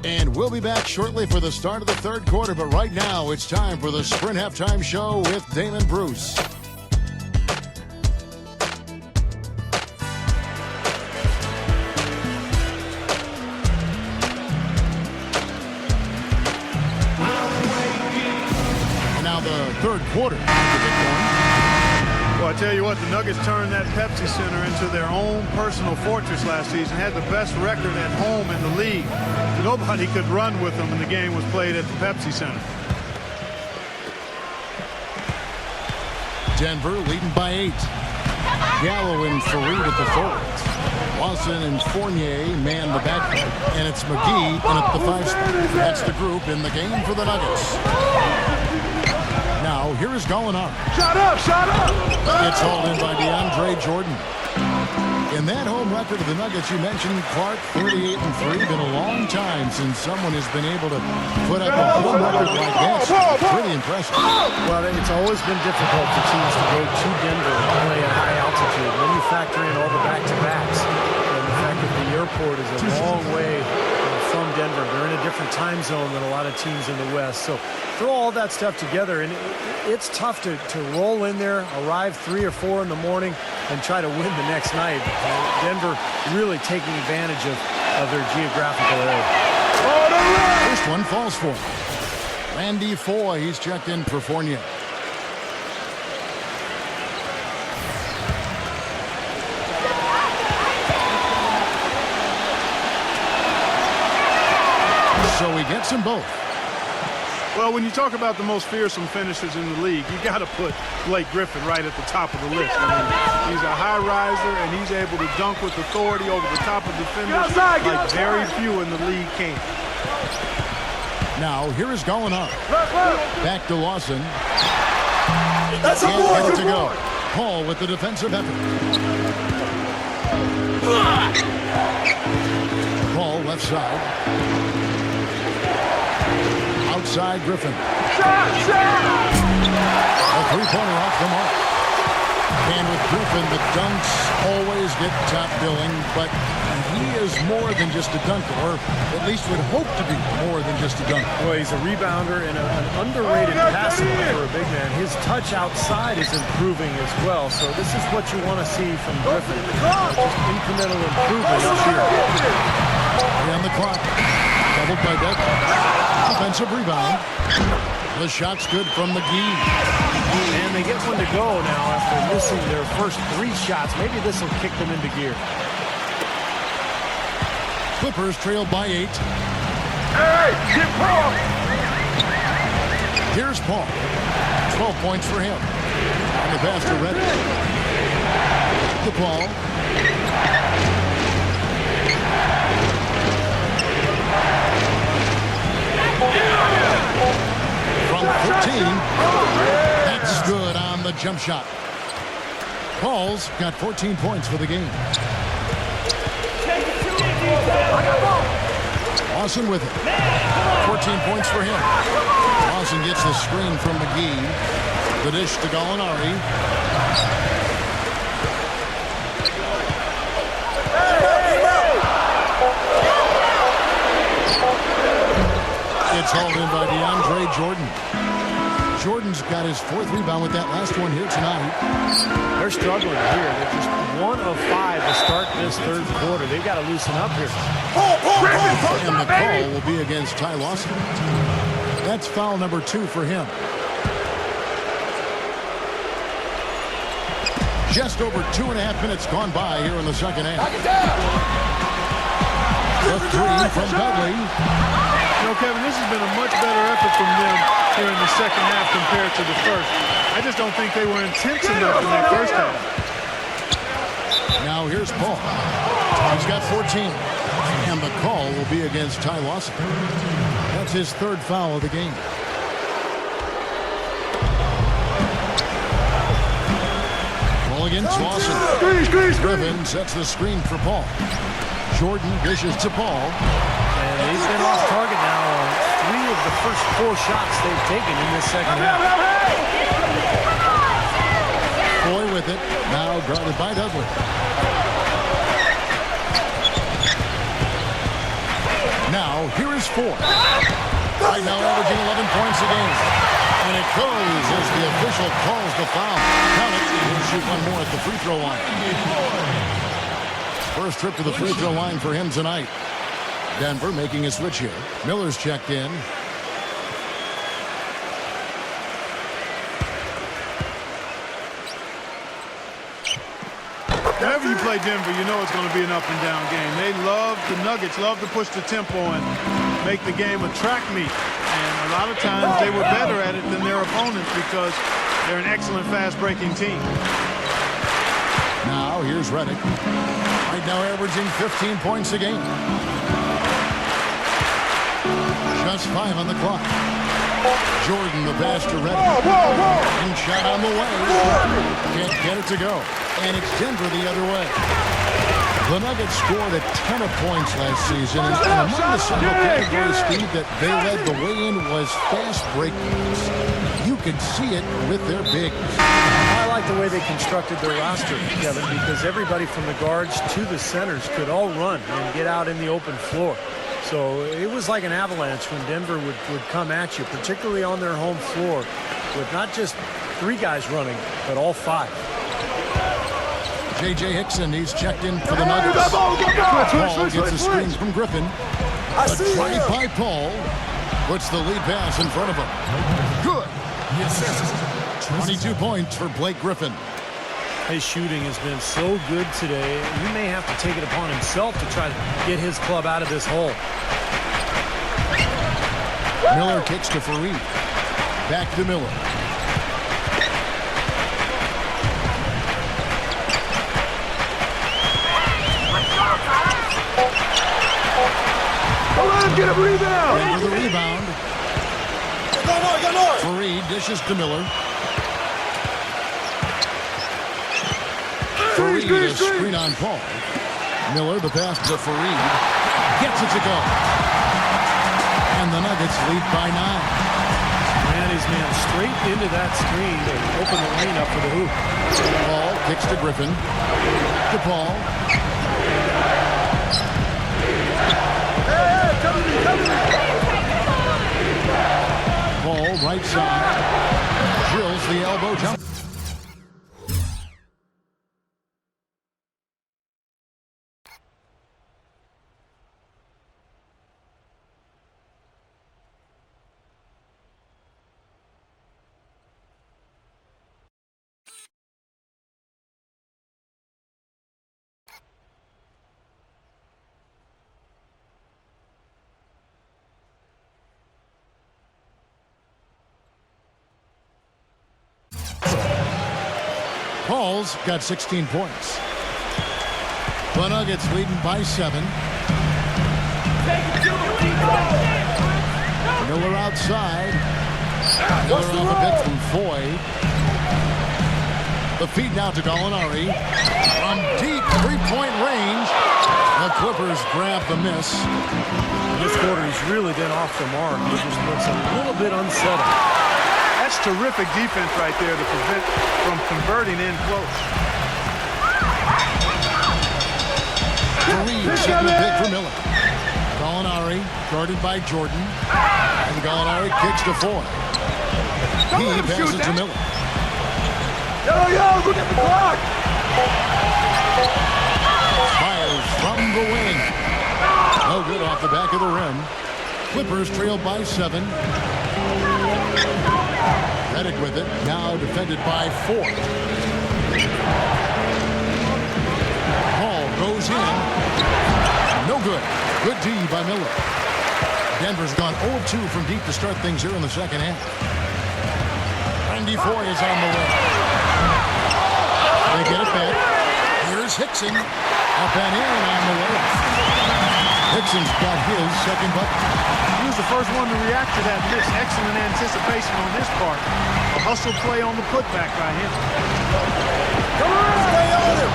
And we'll be back shortly for the start of the third quarter. But right now, it's time for the Sprint Halftime Show with Damon Bruce. And now the third quarter. Well, I tell you what, the Nuggets turned that Pepsi Center into their own personal fortress last season. Had the best record at home in the league. Nobody could run with them, and the game was played at the Pepsi Center. Denver leading by 8. Gallo and Fareed at the forwards. Lawson and Fournier man the backcourt. And it's McGee in at the 5 spot. That's the group in the game for the Nuggets. Now, here is Gallinari. Shot up, shot up! It's hauled in by DeAndre Jordan. In that home record of the Nuggets, you mentioned Clark, 38-3. Been a long time since someone has been able to put up a home record like this. Pretty impressive. Well, it's always been difficult for teams to go to Denver and play at high altitude. Then you factor in all the back-to-backs. And the fact that the airport is a long way from Denver. They're in a different time zone than a lot of teams in the West. So throw all that stuff together, and it's tough to roll in there, arrive 3 or 4 in the morning, and try to win the next night. Denver really taking advantage of their geographical area. First one falls for him. Randy Foy, he's checked in for Fournier. So he gets them both. Well, when you talk about the most fearsome finishers in the league, you got to put Blake Griffin right at the top of the list. I mean, he's a high riser, and he's able to dunk with authority over the top of defenders like very few in the league can. Now, here is Gallinari. Back to Lawson. That's a Can't boy. get it to go. Paul with the defensive effort. Paul left side. Outside Griffin. A three-pointer off the mark. And with Griffin, the dunks always get top billing, but he is more than just a dunker, or at least would hope to be more than just a dunker. Well, he's a rebounder and an underrated passer for a big man. His touch outside is improving as well, so this is what you want to see from Griffin. Just incremental improvement each year. On the clock. Doubled by Beck. Offensive rebound. The shot's good from McGee. And they get one to go now after missing their first 3 shots. Maybe this will kick them into gear. Clippers trailed by 8. Hey, get Paul. Here's Paul. 12 points for him. And the pass to Reddish. To Paul. From 13. That's good on the jump shot. Paul's got 14 points for the game. Lawson with it. 14 points for him. Lawson gets the screen from McGee. The dish to Gallinari. It's hauled in by DeAndre Jordan. Jordan's got his 4th rebound with that last one here tonight. They're struggling here. They're just 1 of 5 to start this 3rd quarter. They've got to loosen up here. And the call will be against Ty Lawson. That's foul number 2 for him. Just over 2.5 minutes gone by here in the second half. The 3 from Dudley. You know, Kevin, this has been a much better effort from them here in the second half compared to the first. I just don't think they were intense enough in that first half. Now here's Paul. He's got 14. And the call will be against Ty Lawson. That's his 3rd foul of the game. Ball against Lawson. Griffin sets the screen for Paul. Jordan dishes to Paul. And they've been off target now on 3 of the first 4 shots they've taken in this second half. Boy with it. Now guarded by Dudley. Now here is 4. Right now averaging 11 points a game. And it goes as the official calls the foul. Count it. He'll shoot one more at the free throw line. First trip to the free throw line for him tonight. Denver making a switch here. Miller's checked in. Whenever you play Denver, you know it's going to be an up-and-down game. The Nuggets love to push the tempo and make the game a track meet. And a lot of times they were better at it than their opponents because they're an excellent fast-breaking team. Now here's Redick. Right now averaging 15 points a game. Just 5 on the clock. Jordan, the pass to Redick. And shot on the way. Can't get it to go. And it's Denver the other way. The Nuggets scored a ton of points last season. And among the several categories, Steve, that they led the way in was fast breakers. You could see it with their bigs. I like the way they constructed their roster, Kevin, because everybody from the guards to the centers could all run and get out in the open floor. So it was like an avalanche when Denver would come at you, particularly on their home floor, with not just 3 guys running, but all 5. J.J. Hickson, he's checked in for the Nuggets. Paul gets a screen from Griffin. A try by Paul. Puts the lead pass in front of him. Good. 22 points for Blake Griffin. His shooting has been so good today. He may have to take it upon himself to try to get his club out of this hole. Miller kicks to Fareed. Back to Miller. Don't let him get a rebound. Into the rebound. Fareed dishes to Miller. Fareed is screen on Paul. Miller, the pass to Fareed. Gets it to go. And the Nuggets lead by 9. Man, he's straight into that screen to open the lane up for the hoop. Paul kicks to Griffin. To Paul. Hey, come to me, come to me. Paul, right side. Drills the elbow jump. Paul's got 16 points. The Nuggets leading by 7. Miller outside. Miller off a bit from Foy. The feed now to Gallinari. From deep three-point range. The Clippers grab the miss. This quarter, he's really been off the mark. He just looks a little bit unsettled. That's terrific defense right there to prevent from converting in close. Fareed setting the pick for Miller. Gallinari guarded by Jordan. And Gallinari kicks to Foy. He passes to Miller. Yo, look at the clock. Fires from the wing. No good off the back of the rim. Clippers trail by 7. Headed with it, now defended by 4. Paul goes in. No good. Good D by Miller. Denver's gone 0-2 from deep to start things here in the second half. Randy Foy is on the way. They get it back. Here's Hickson. Up and in on the way. Hickson's got his second bucket. He was the first one to react to that miss. Excellent anticipation on his part. A hustle play on the putback by him. Come on, stay on him.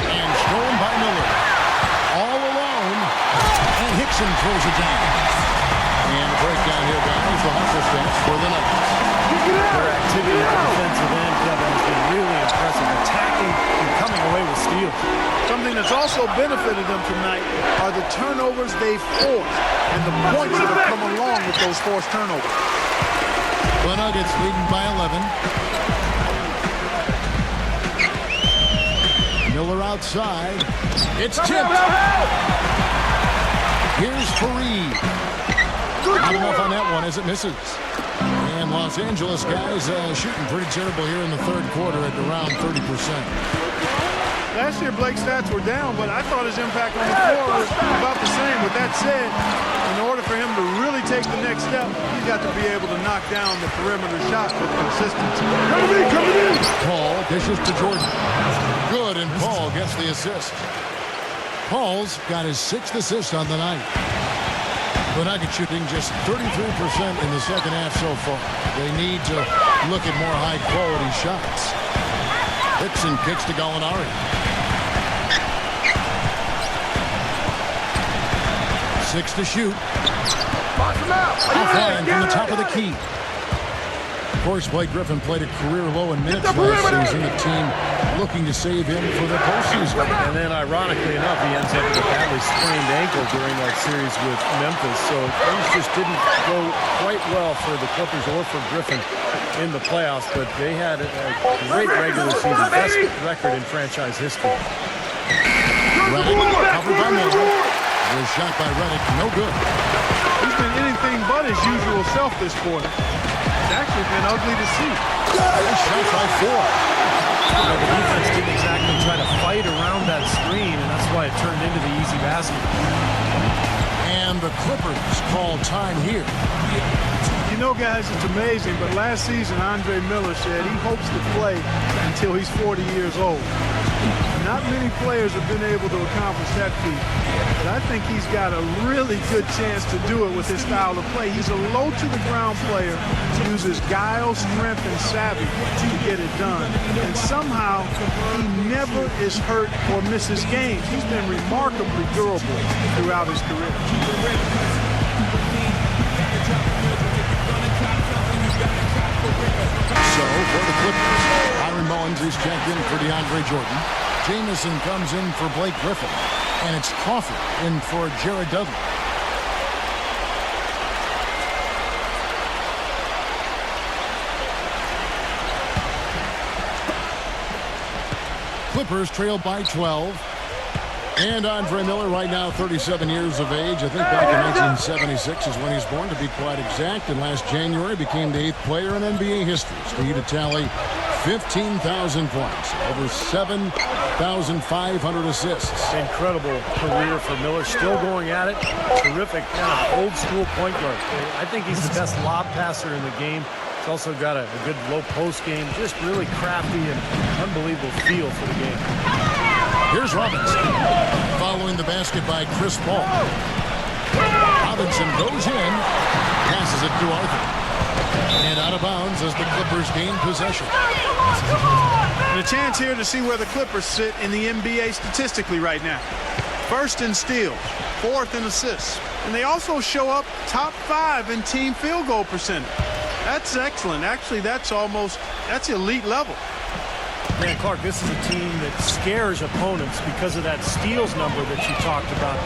And stolen by Miller. All alone. And Hickson throws it down. And a breakdown here, guys. The hustle stats for the Nuggets. Their activity at the defensive end, Kevin, has been really impressive. Attacking and coming away with steals. Something that's also benefited them tonight are the turnovers they've forced and the points that have come along with those forced turnovers. The Nuggets leading by 11. Miller outside. It's tipped. Here's Fareed. Not enough on that one as it misses. And Los Angeles guys shooting pretty terrible here in the third quarter at around 30%. Last year, Blake's stats were down, but I thought his impact on the floor was about the same. With that said, in order for him to really take the next step, he's got to be able to knock down the perimeter shot with consistency. Coming in. Paul dishes to Jordan. Good, and Paul gets the assist. Paul's got his 6th assist on the night. The Nuggets shooting just 33% in the second half so far. They need to look at more high-quality shots. Hickson kicks to Gallinari. 6 to shoot. Box him out. Offline from the top of the key. Of course, Blake Griffin played a career low in minutes last season. The team looking to save him for the postseason. And then, ironically enough, he ends up with a badly sprained ankle during that series with Memphis. So things just didn't go quite well for the Clippers or for Griffin in the playoffs. But they had a great regular season, best record in franchise history. Redick covered by Miller. The shot by Redick, no good. He's been anything but his usual self this quarter. It's actually been ugly to see. Shot by 4. The defense didn't exactly try to fight around that screen, and that's why it turned into the easy basket. And the Clippers call time here. You know, guys, it's amazing, but last season, Andre Miller said he hopes to play until he's 40 years old. Not many players have been able to accomplish that feat, but I think he's got a really good chance to do it with his style of play. He's a low-to-the-ground player, uses guile, strength, and savvy to get it done. And somehow, he never is hurt or misses games. He's been remarkably durable throughout his career. So, for the Clippers, Byron Mullins is checked in for DeAndre Jordan. Jamison comes in for Blake Griffin. And it's Crawford in for Jared Dudley. Clippers trail by 12. And Andre Miller right now 37 years of age. I think back in 1976 is when he's born, to be quite exact. And last January became the 8th player in NBA history to tally 15,000 points, over 7,500 assists. Incredible career for Miller, still going at it. Terrific kind of old school point guard. I think he's the best lob passer in the game. He's also got a good low post game, just really crafty and unbelievable feel for the game. Here's Robinson, following the basket by Chris Paul. Robinson goes in, passes it to Arthur. And out of bounds as the Clippers gain possession. And a chance here to see where the Clippers sit in the NBA statistically right now. First in steals, 4th in assists. And they also show up top 5 in team field goal percentage. That's excellent. Actually, that's elite level. Man, Clark, this is a team that scares opponents because of that steals number that you talked about.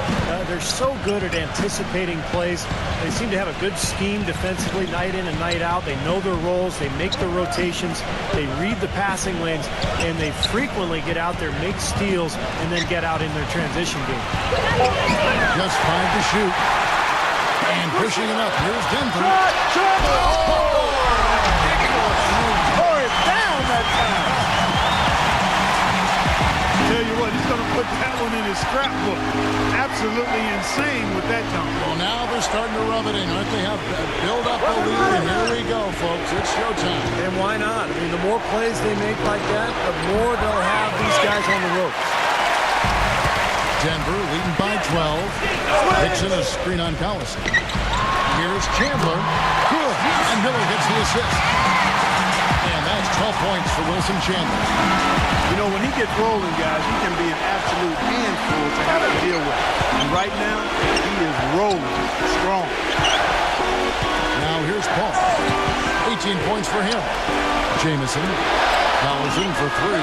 They're so good at anticipating plays. They seem to have a good scheme defensively night in and night out. They know their roles. They make their rotations. They read the passing lanes, and they frequently get out there, make steals, and then get out in their transition game. Just 5 to shoot. And pushing it up. Here's Denver. Tore it down that time. Tell you what, he's going to put that one in his scrapbook. Absolutely insane with that dunk. Well, now they're starting to rub it in, aren't they? Have build up a lead, and here we go, folks. It's showtime. And why not? I mean, the more plays they make like that, the more they'll have these guys on the ropes. Denver leading by 12. Dixon a screen on Collison. Here's Chandler. Good. And Miller gets the assist. And that's 12 points for Wilson Chandler. You know, when he gets rolling, guys, he can be an absolute handful to have to deal with. And right now, he is rolling strong. Now here's Paul. 18 points for him. Jamison. Collison for 3.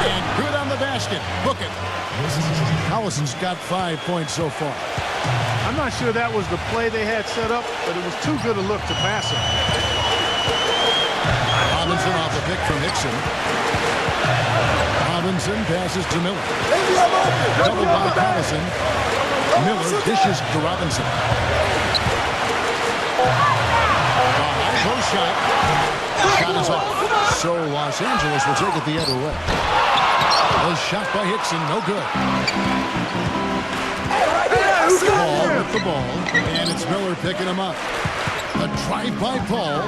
And good on the basket. Book it. Collison's got 5 points so far. I'm not sure that was the play they had set up, but it was too good a look to pass it. Robinson off the pick from Nixon. Robinson passes to Miller. Double by Collison. Miller dishes to Robinson. High post shot. Shot is off. So Los Angeles will take it the other way. A shot by Hickson, no good. Paul with the ball, and it's Miller picking him up. A drive by Paul.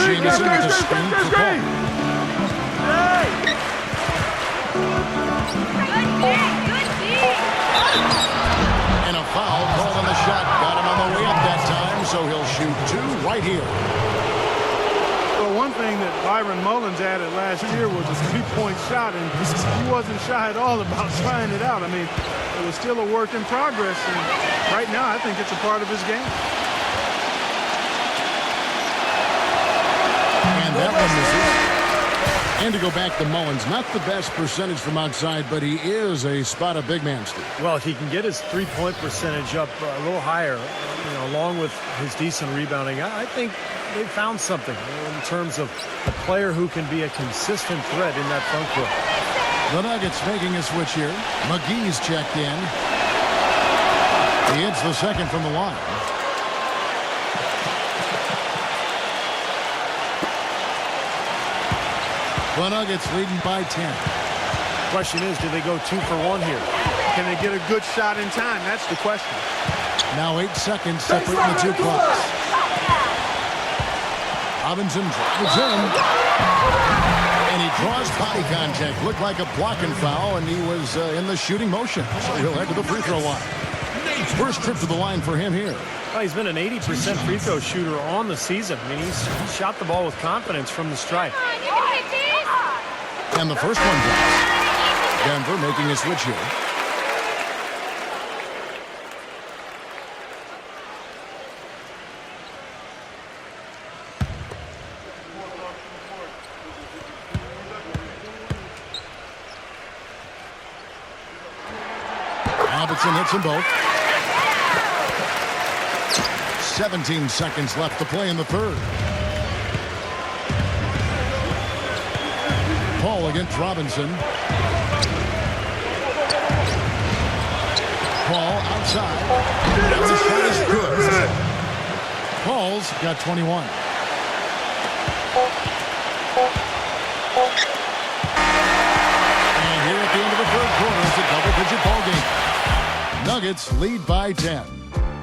Jamison with a screen for Paul. And a foul called on the shot. Got him on the way up that time, so he'll shoot 2 right here. Well, one thing that Byron Mullins added last year was a 3-point shot, and he wasn't shy at all about trying it out. I mean, it was still a work in progress, and right now I think it's a part of his game. And that one misses. And to go back to Mullins, not the best percentage from outside, but he is a spot of big man, Steve. Well, if he can get his three-point percentage up a little higher, you know, along with his decent rebounding, I think they found something in terms of a player who can be a consistent threat in that front court. The Nuggets making a switch here. McGee's checked in. He hits the second from the line. The Nuggets leading by 10. Question is, do they go 2 for 1 here? Can they get a good shot in time? That's the question. Now 8 seconds separating the two clocks. Robinson drives in. And he draws body contact. Looked like a blocking foul, and he was in the shooting motion. So he'll head to the free throw line. First trip to the line for him here. Well, he's been an 80% free throw shooter on the season. I mean, he's shot the ball with confidence from the stripe. And the first one drops. Denver making a switch here. Robertson hits them both. 17 seconds left to play in the third. Paul against Robinson. Paul outside. And the shot is good. Paul's got 21. And here at the end of the third quarter, it's a double-digit ball game. Nuggets lead by 10.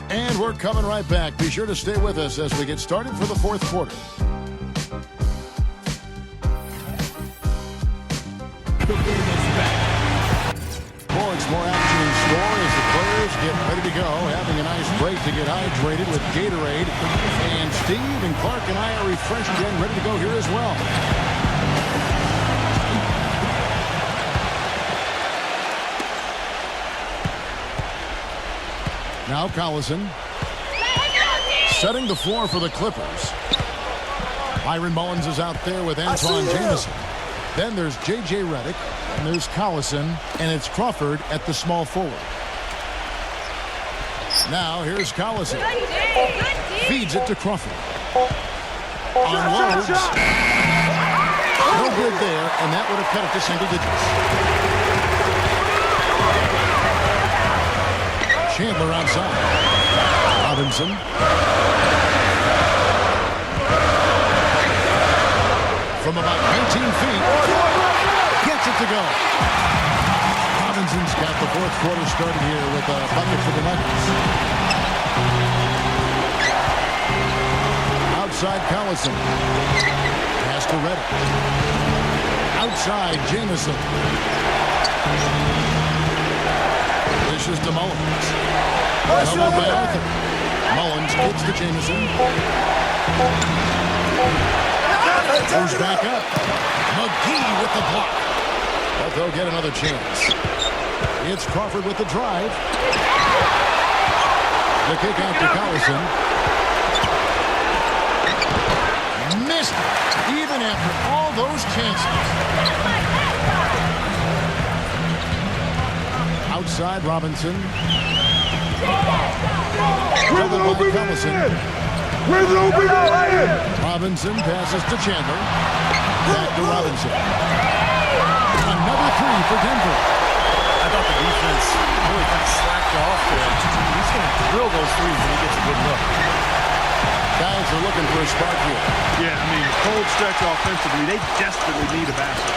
And we're coming right back. Be sure to stay with us as we get started for the fourth quarter. Boy, it's more action in store as the players get ready to go. Having a nice break to get hydrated with Gatorade. And Steve and Clark and I are refreshed and ready to go here as well. Now Collison setting the floor for the Clippers. Byron Mullins is out there with Antoine Jamison. Then there's J.J. Redick, and there's Collison, and it's Crawford at the small forward. Now here's Collison. Feeds it to Crawford. Unloads. No good there, and that would have cut it to single digits. Chandler outside. Robinson. From about 19 feet. Gets it to go. Robinson's got the fourth quarter started here with a bucket for the Nuggets. Outside Collison. Pass to Redick. Outside Jamison. Dishes to Mullins. Held by Arthur. Mullins gets to Jamison. Goes back up. McGee with the block. But they'll get another chance. It's Crawford with the drive. The kick out to Collison. Missed it, even after all those chances. Outside Robinson. Where's the open man? Where's the open man? Robinson passes to Chandler. Back to Robinson. Another three for Denver. I thought the defense really kind of slacked off there. He's going to drill those threes when he gets a good look. Guys are looking for a spark here. Yeah, I mean, cold stretch offensively. They desperately need a basket.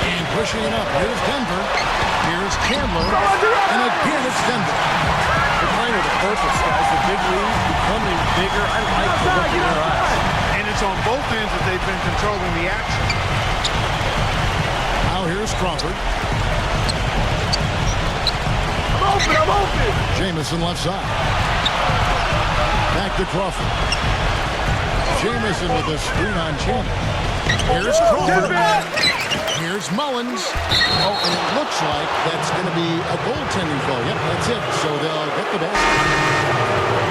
And pushing it up. Here's Denver. Here's Chandler. And again, it's Denver. They're playing with a purpose, guys. The big league becoming bigger. I like the look in their eyes. And it's on both ends that they've been controlling the action. Now here's Crawford. I'm open! Jamison left side. Back to Crawford. Jamison with a screen on Chandler. Here's Crawford. Here's Mullins. Oh, and it looks like that's going to be a goaltending call. Yep, that's it. So they'll get the basket.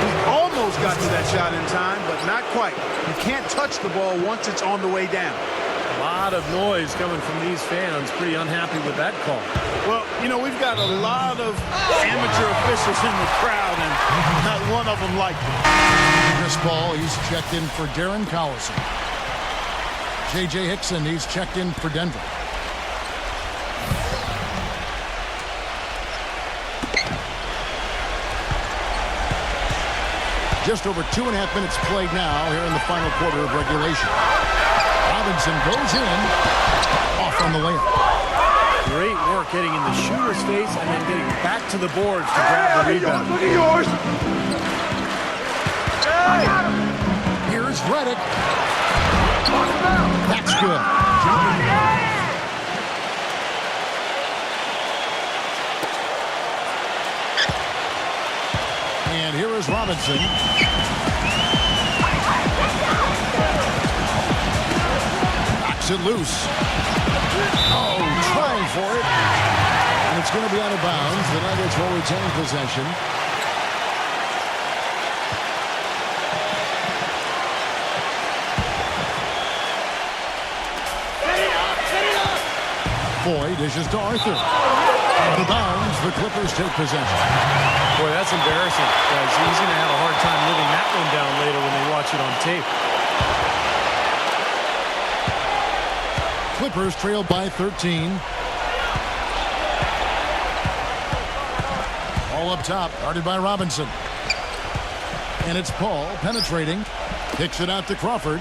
He almost got to that shot in time, but not quite. You can't touch the ball once it's on the way down. A lot of noise coming from these fans. Pretty unhappy with that call. Well, you know, we've got a lot of amateur officials in the crowd, and not one of them liked it. Chris Paul, he's checked in for Darren Collison. J.J. Hickson, he's checked in for Denver. Just over 2.5 minutes played now here in the final quarter of regulation. Robinson goes in, off on the layup. Great work getting in the shooter's face and then getting back to the boards to grab the rebound. Look at yours. Here's Reddick. That's good. And here is Robinson. Backs it loose. Oh, trying for it. And it's going to be out of bounds. The Nuggets will retain possession. Boy dishes to Arthur. Out of bounds, the Clippers take possession. Boy, that's embarrassing, guys. He's going to have a hard time living that one down later when they watch it on tape. Clippers trail by 13. All up top, guarded by Robinson. And it's Paul penetrating. Kicks it out to Crawford.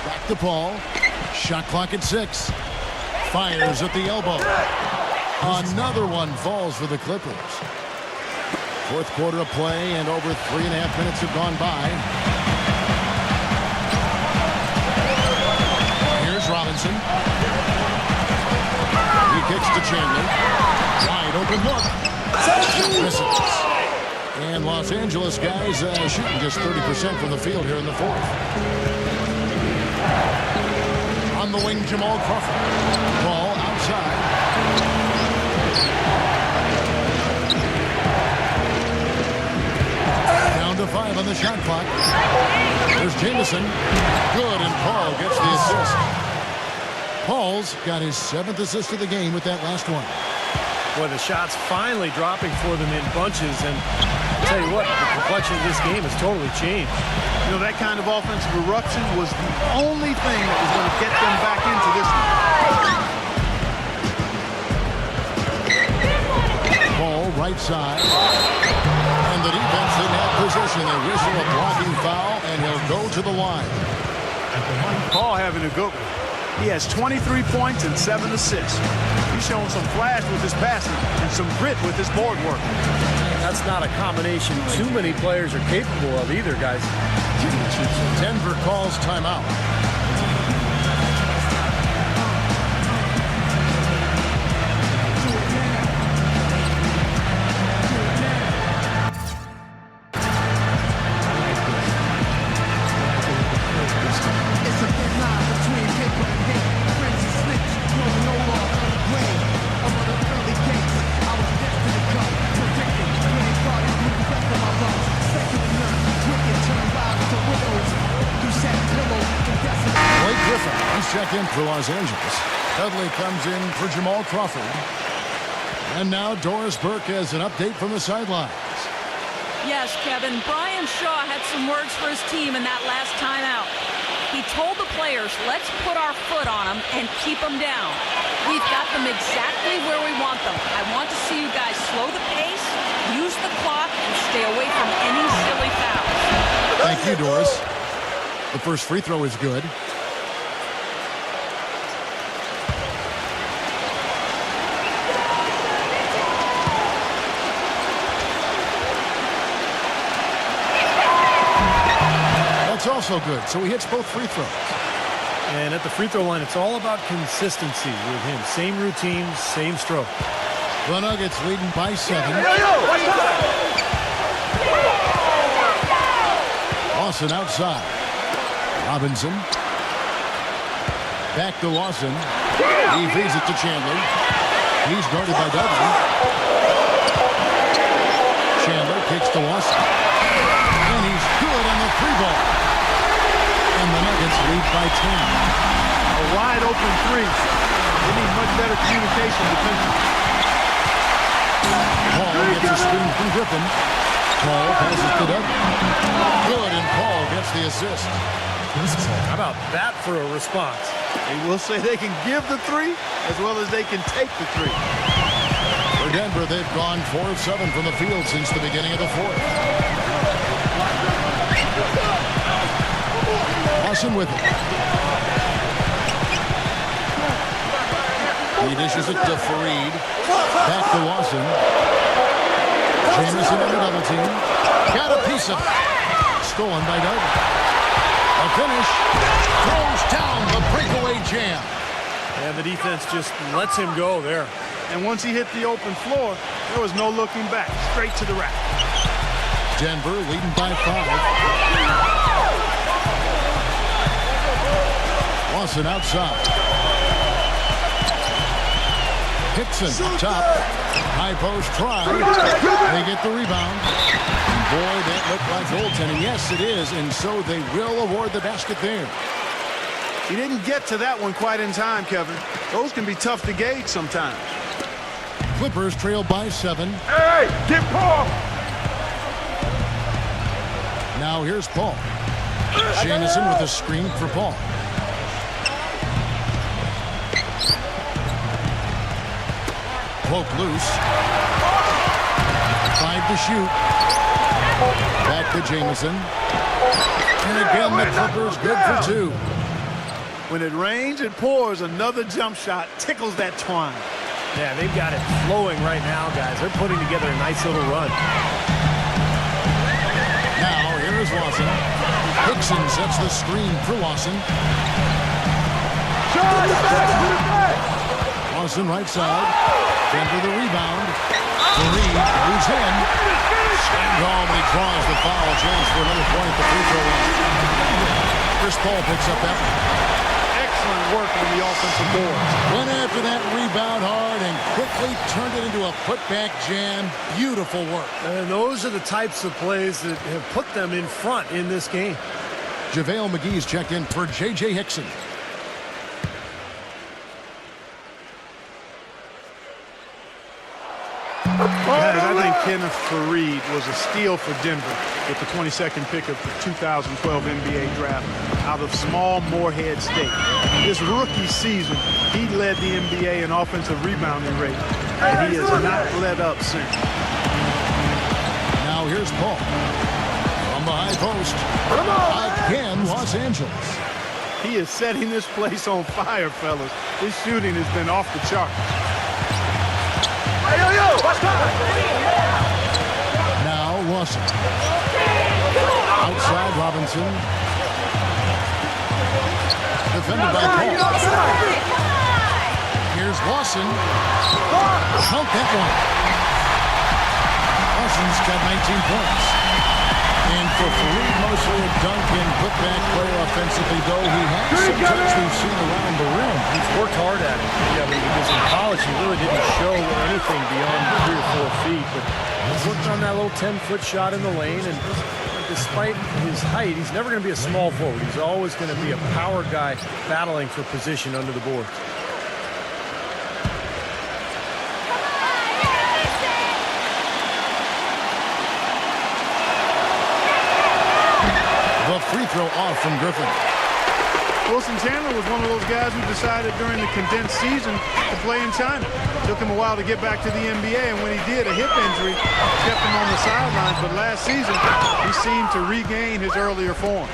Back to Paul. Shot clock at 6. Fires at the elbow. Another one falls for the Clippers. Fourth quarter of play and over 3.5 minutes have gone by. Here's Robinson. He kicks to Chandler. Wide open look. Misses. And Los Angeles guys shooting just 30% from the field here in the fourth. On the wing, Jamal Crawford. Ball outside. Down to 5 on the shot clock. There's Jamison. Good, and Paul gets the assist. Paul's got his 7th assist of the game with that last one. Boy, the shots finally dropping for them in bunches, and I'll tell you what, the complexion of this game has totally changed. You know, that kind of offensive eruption was the only thing that was going to get them back into this one. Paul, right side. And the defense didn't have possession. They whistle a blocking foul, and he'll go to the line. Paul having a good one. He has 23 points and 7 assists. He's showing some flash with his passing and some grit with his board work. That's not a combination too many players are capable of either, guys. Denver calls timeout. Check in for Los Angeles. Dudley comes in for Jamal Crawford. And now Doris Burke has an update from the sidelines. Yes, Kevin. Brian Shaw had some words for his team in that last timeout. He told the players, let's put our foot on them and keep them down. We've got them exactly where we want them. I want to see you guys slow the pace, use the clock, and stay away from any silly fouls. Thank you, Doris. The first free throw is good. Also good, so he hits both free throws. And at the free throw line, it's all about consistency with him. Same routine, same stroke. The Nuggets leading by 7. Lawson outside. Robinson. Back to Lawson. He feeds it to Chandler. He's guarded by Dudley. Chandler kicks to Lawson. And he's good on the free ball. And the Nuggets lead by 10. A wide open 3. They need much better communication defensively. Paul gets a screen from Griffin. Paul passes to Dudley. Good, and Paul gets the assist. How about that for a response? They will say they can give the 3 as well as they can take the 3. For Denver, they've gone 4 of 7 from the field since the beginning of the fourth. Lawson with it. He dishes it to Fareed. Back to Lawson. Jamison in the double team. Got a piece of it. Stolen by Doug. A finish. Throws down the breakaway jam. And the defense just lets him go there. And once he hit the open floor, there was no looking back. Straight to the rack. Denver leading by 5. Lawson outside. Hickson up top. High post try. They get the rebound. And boy, that looked like goaltending. Yes, it is. And so they will award the basket there. He didn't get to that one quite in time, Kevin. Those can be tough to gauge sometimes. Clippers trail by 7. Hey, get Paul. Now here's Paul. Jamison with a screen for Paul. Poke loose. 5 to shoot. Back to Jamison. And again, the Clippers good for 2. When it rains, it pours. Another jump shot tickles that twine. Yeah, they've got it flowing right now, guys. They're putting together a nice little run. Now, here is Lawson. Hickson sets the screen for Lawson. Lawson right side. Denver the rebound. Fareed moves in. And home, he draws the foul. Chance for another point at the free throw line. Chris Paul picks up that one. Excellent work on the offensive boards. Went after that rebound hard and quickly turned it into a putback jam. Beautiful work. And those are the types of plays that have put them in front in this game. JaVale McGee's checked in for J.J. Hickson. Guys, I think Kenneth Fareed was a steal for Denver with the 22nd pick of the 2012 NBA draft out of small Morehead State. This rookie season, he led the NBA in offensive rebounding rate, and he has not let up since. Now here's Paul. From the high post. Again, Los Angeles. He is setting this place on fire, fellas. His shooting has been off the chart. Now Lawson. Outside Robinson. Defended by Paul. Here's Lawson. Count that one. Lawson's got 19 points. And for Fareed, mostly a dunk and putback play offensively, though he has some touch we've seen around the rim. He's worked hard at it. Yeah, because in college he really didn't show anything beyond 3 or 4 feet. But he's worked on that little 10-foot shot in the lane, and despite his height, he's never going to be a small forward. He's always going to be a power guy battling for position under the boards. The free throw off from Griffin. Wilson Chandler was one of those guys who decided during the condensed season to play in China. Took him a while to get back to the NBA, and when he did, a hip injury kept him on the sidelines. But last season, he seemed to regain his earlier form.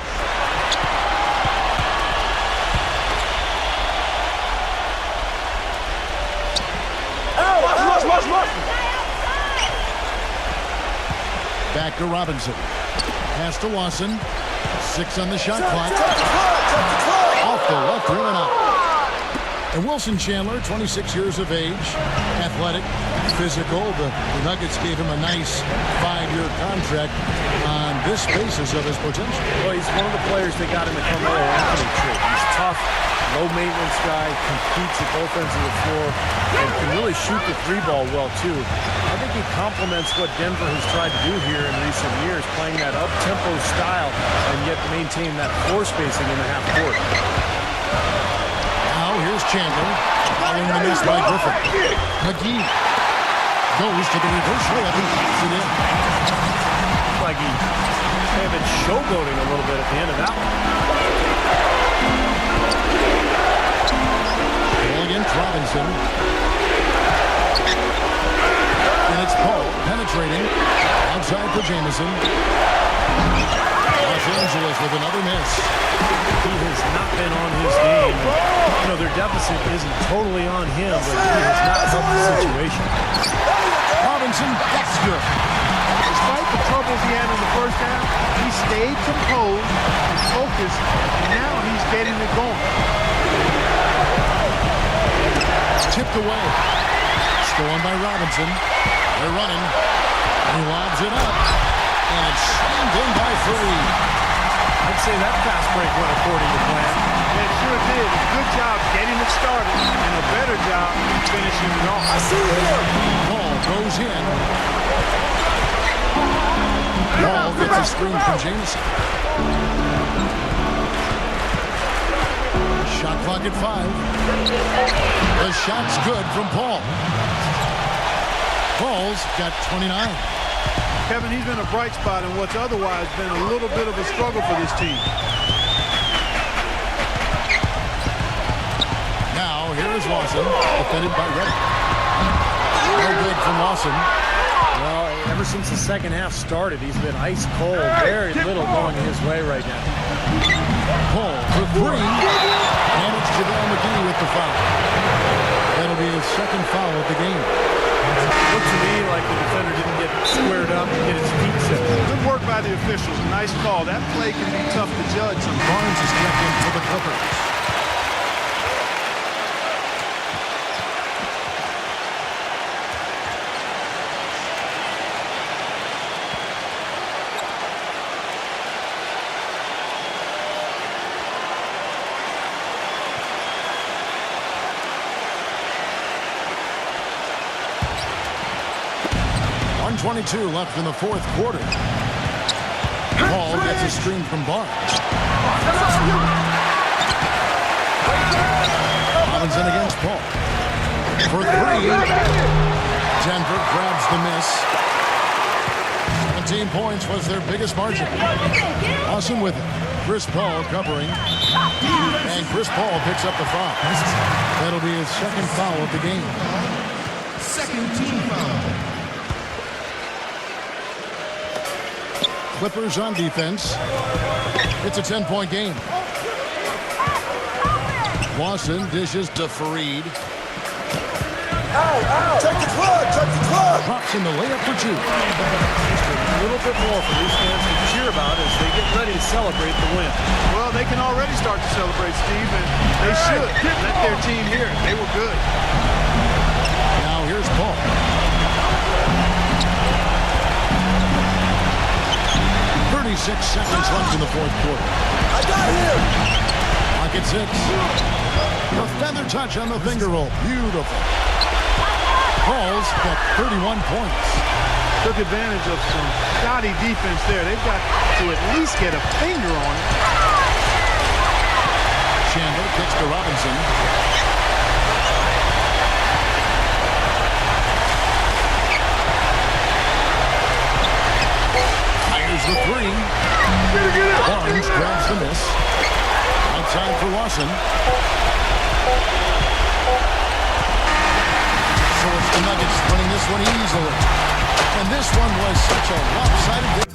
Back to Robinson. Pass to Lawson. 6 on the shot clock. Off the left rim and out. And Wilson Chandler, 26 years of age, athletic, physical. The Nuggets gave him a nice 5-year contract on this basis of his potential. Well, he's one of the players that got in the Carmelo Anthony trade. He's tough, low-maintenance guy, competes at both ends of the floor, and can really shoot the 3-ball well, too. I think he complements what Denver has tried to do here in recent years, playing that up-tempo style and yet maintain that floor spacing in the half court. Now here's Chandler, following the miss by Griffin. McGee goes to the reverse layup and pops it in. Like he may have been showboating a little bit at the end of that one. Against Robinson. And it's Paul penetrating outside for Jamison. Los Angeles with another miss. He has not been on his game. their deficit isn't totally on him, but he has not helped the situation. Robinson, that's good. Despite the troubles he had in the first half, he stayed composed and focused, and now he's getting it going. Tipped away. Stolen by Robinson. They're running. He lobs it up. And it's slammed in by Fareed. I'd say that fast break went according to plan. It sure did. Good job getting it started, and a better job finishing it off. I see him. Ball goes in. Ball gets a screen from Jameson. Shot clock at 5. The shot's good from Paul. Paul's got 29. Kevin, he's been a bright spot in what's otherwise been a little bit of a struggle for this team. Now, here is Lawson, defended by Reddick. No good from Lawson. Well, ever since the second half started, he's been ice cold. Very little going his way right now. Paul for 3. And it's JaVale McGee with the foul. That'll be his second foul of the game. Looked to me like the defender didn't get squared up and get his feet set. Good work by the officials. Nice call. That play can be tough to judge. Barnes is checked in for the Clippers. .22 left in the fourth quarter. Paul gets a screen from Barnes. Robinson against Paul. For 3. Denver grabs the miss. 17 points was their biggest margin. Awesome with it. Chris Paul covering. And Chris Paul picks up the foul. That'll be his second foul of the game. Second team foul. Clippers on defense. It's a 10-point game. Lawson dishes to Fareed. Check the club! Check the club! Drops in the layup for 2. Just a little bit more for these fans to cheer about as they get ready to celebrate the win. Well, they can already start to celebrate, Steve, and they should. Let their team hear it. They were good. Now here's Paul. 36 seconds left in the fourth quarter. I got him! Clock at 6. The feather touch on the finger roll. Beautiful. Paul's got 31 points. Took advantage of some shoddy defense there. They've got to at least get a finger on it. Chandler kicks to Robinson. Fires the 3. Barnes grabs the miss. Outside for Lawson. So it's the Nuggets winning this one easily. And this one was such a lopsided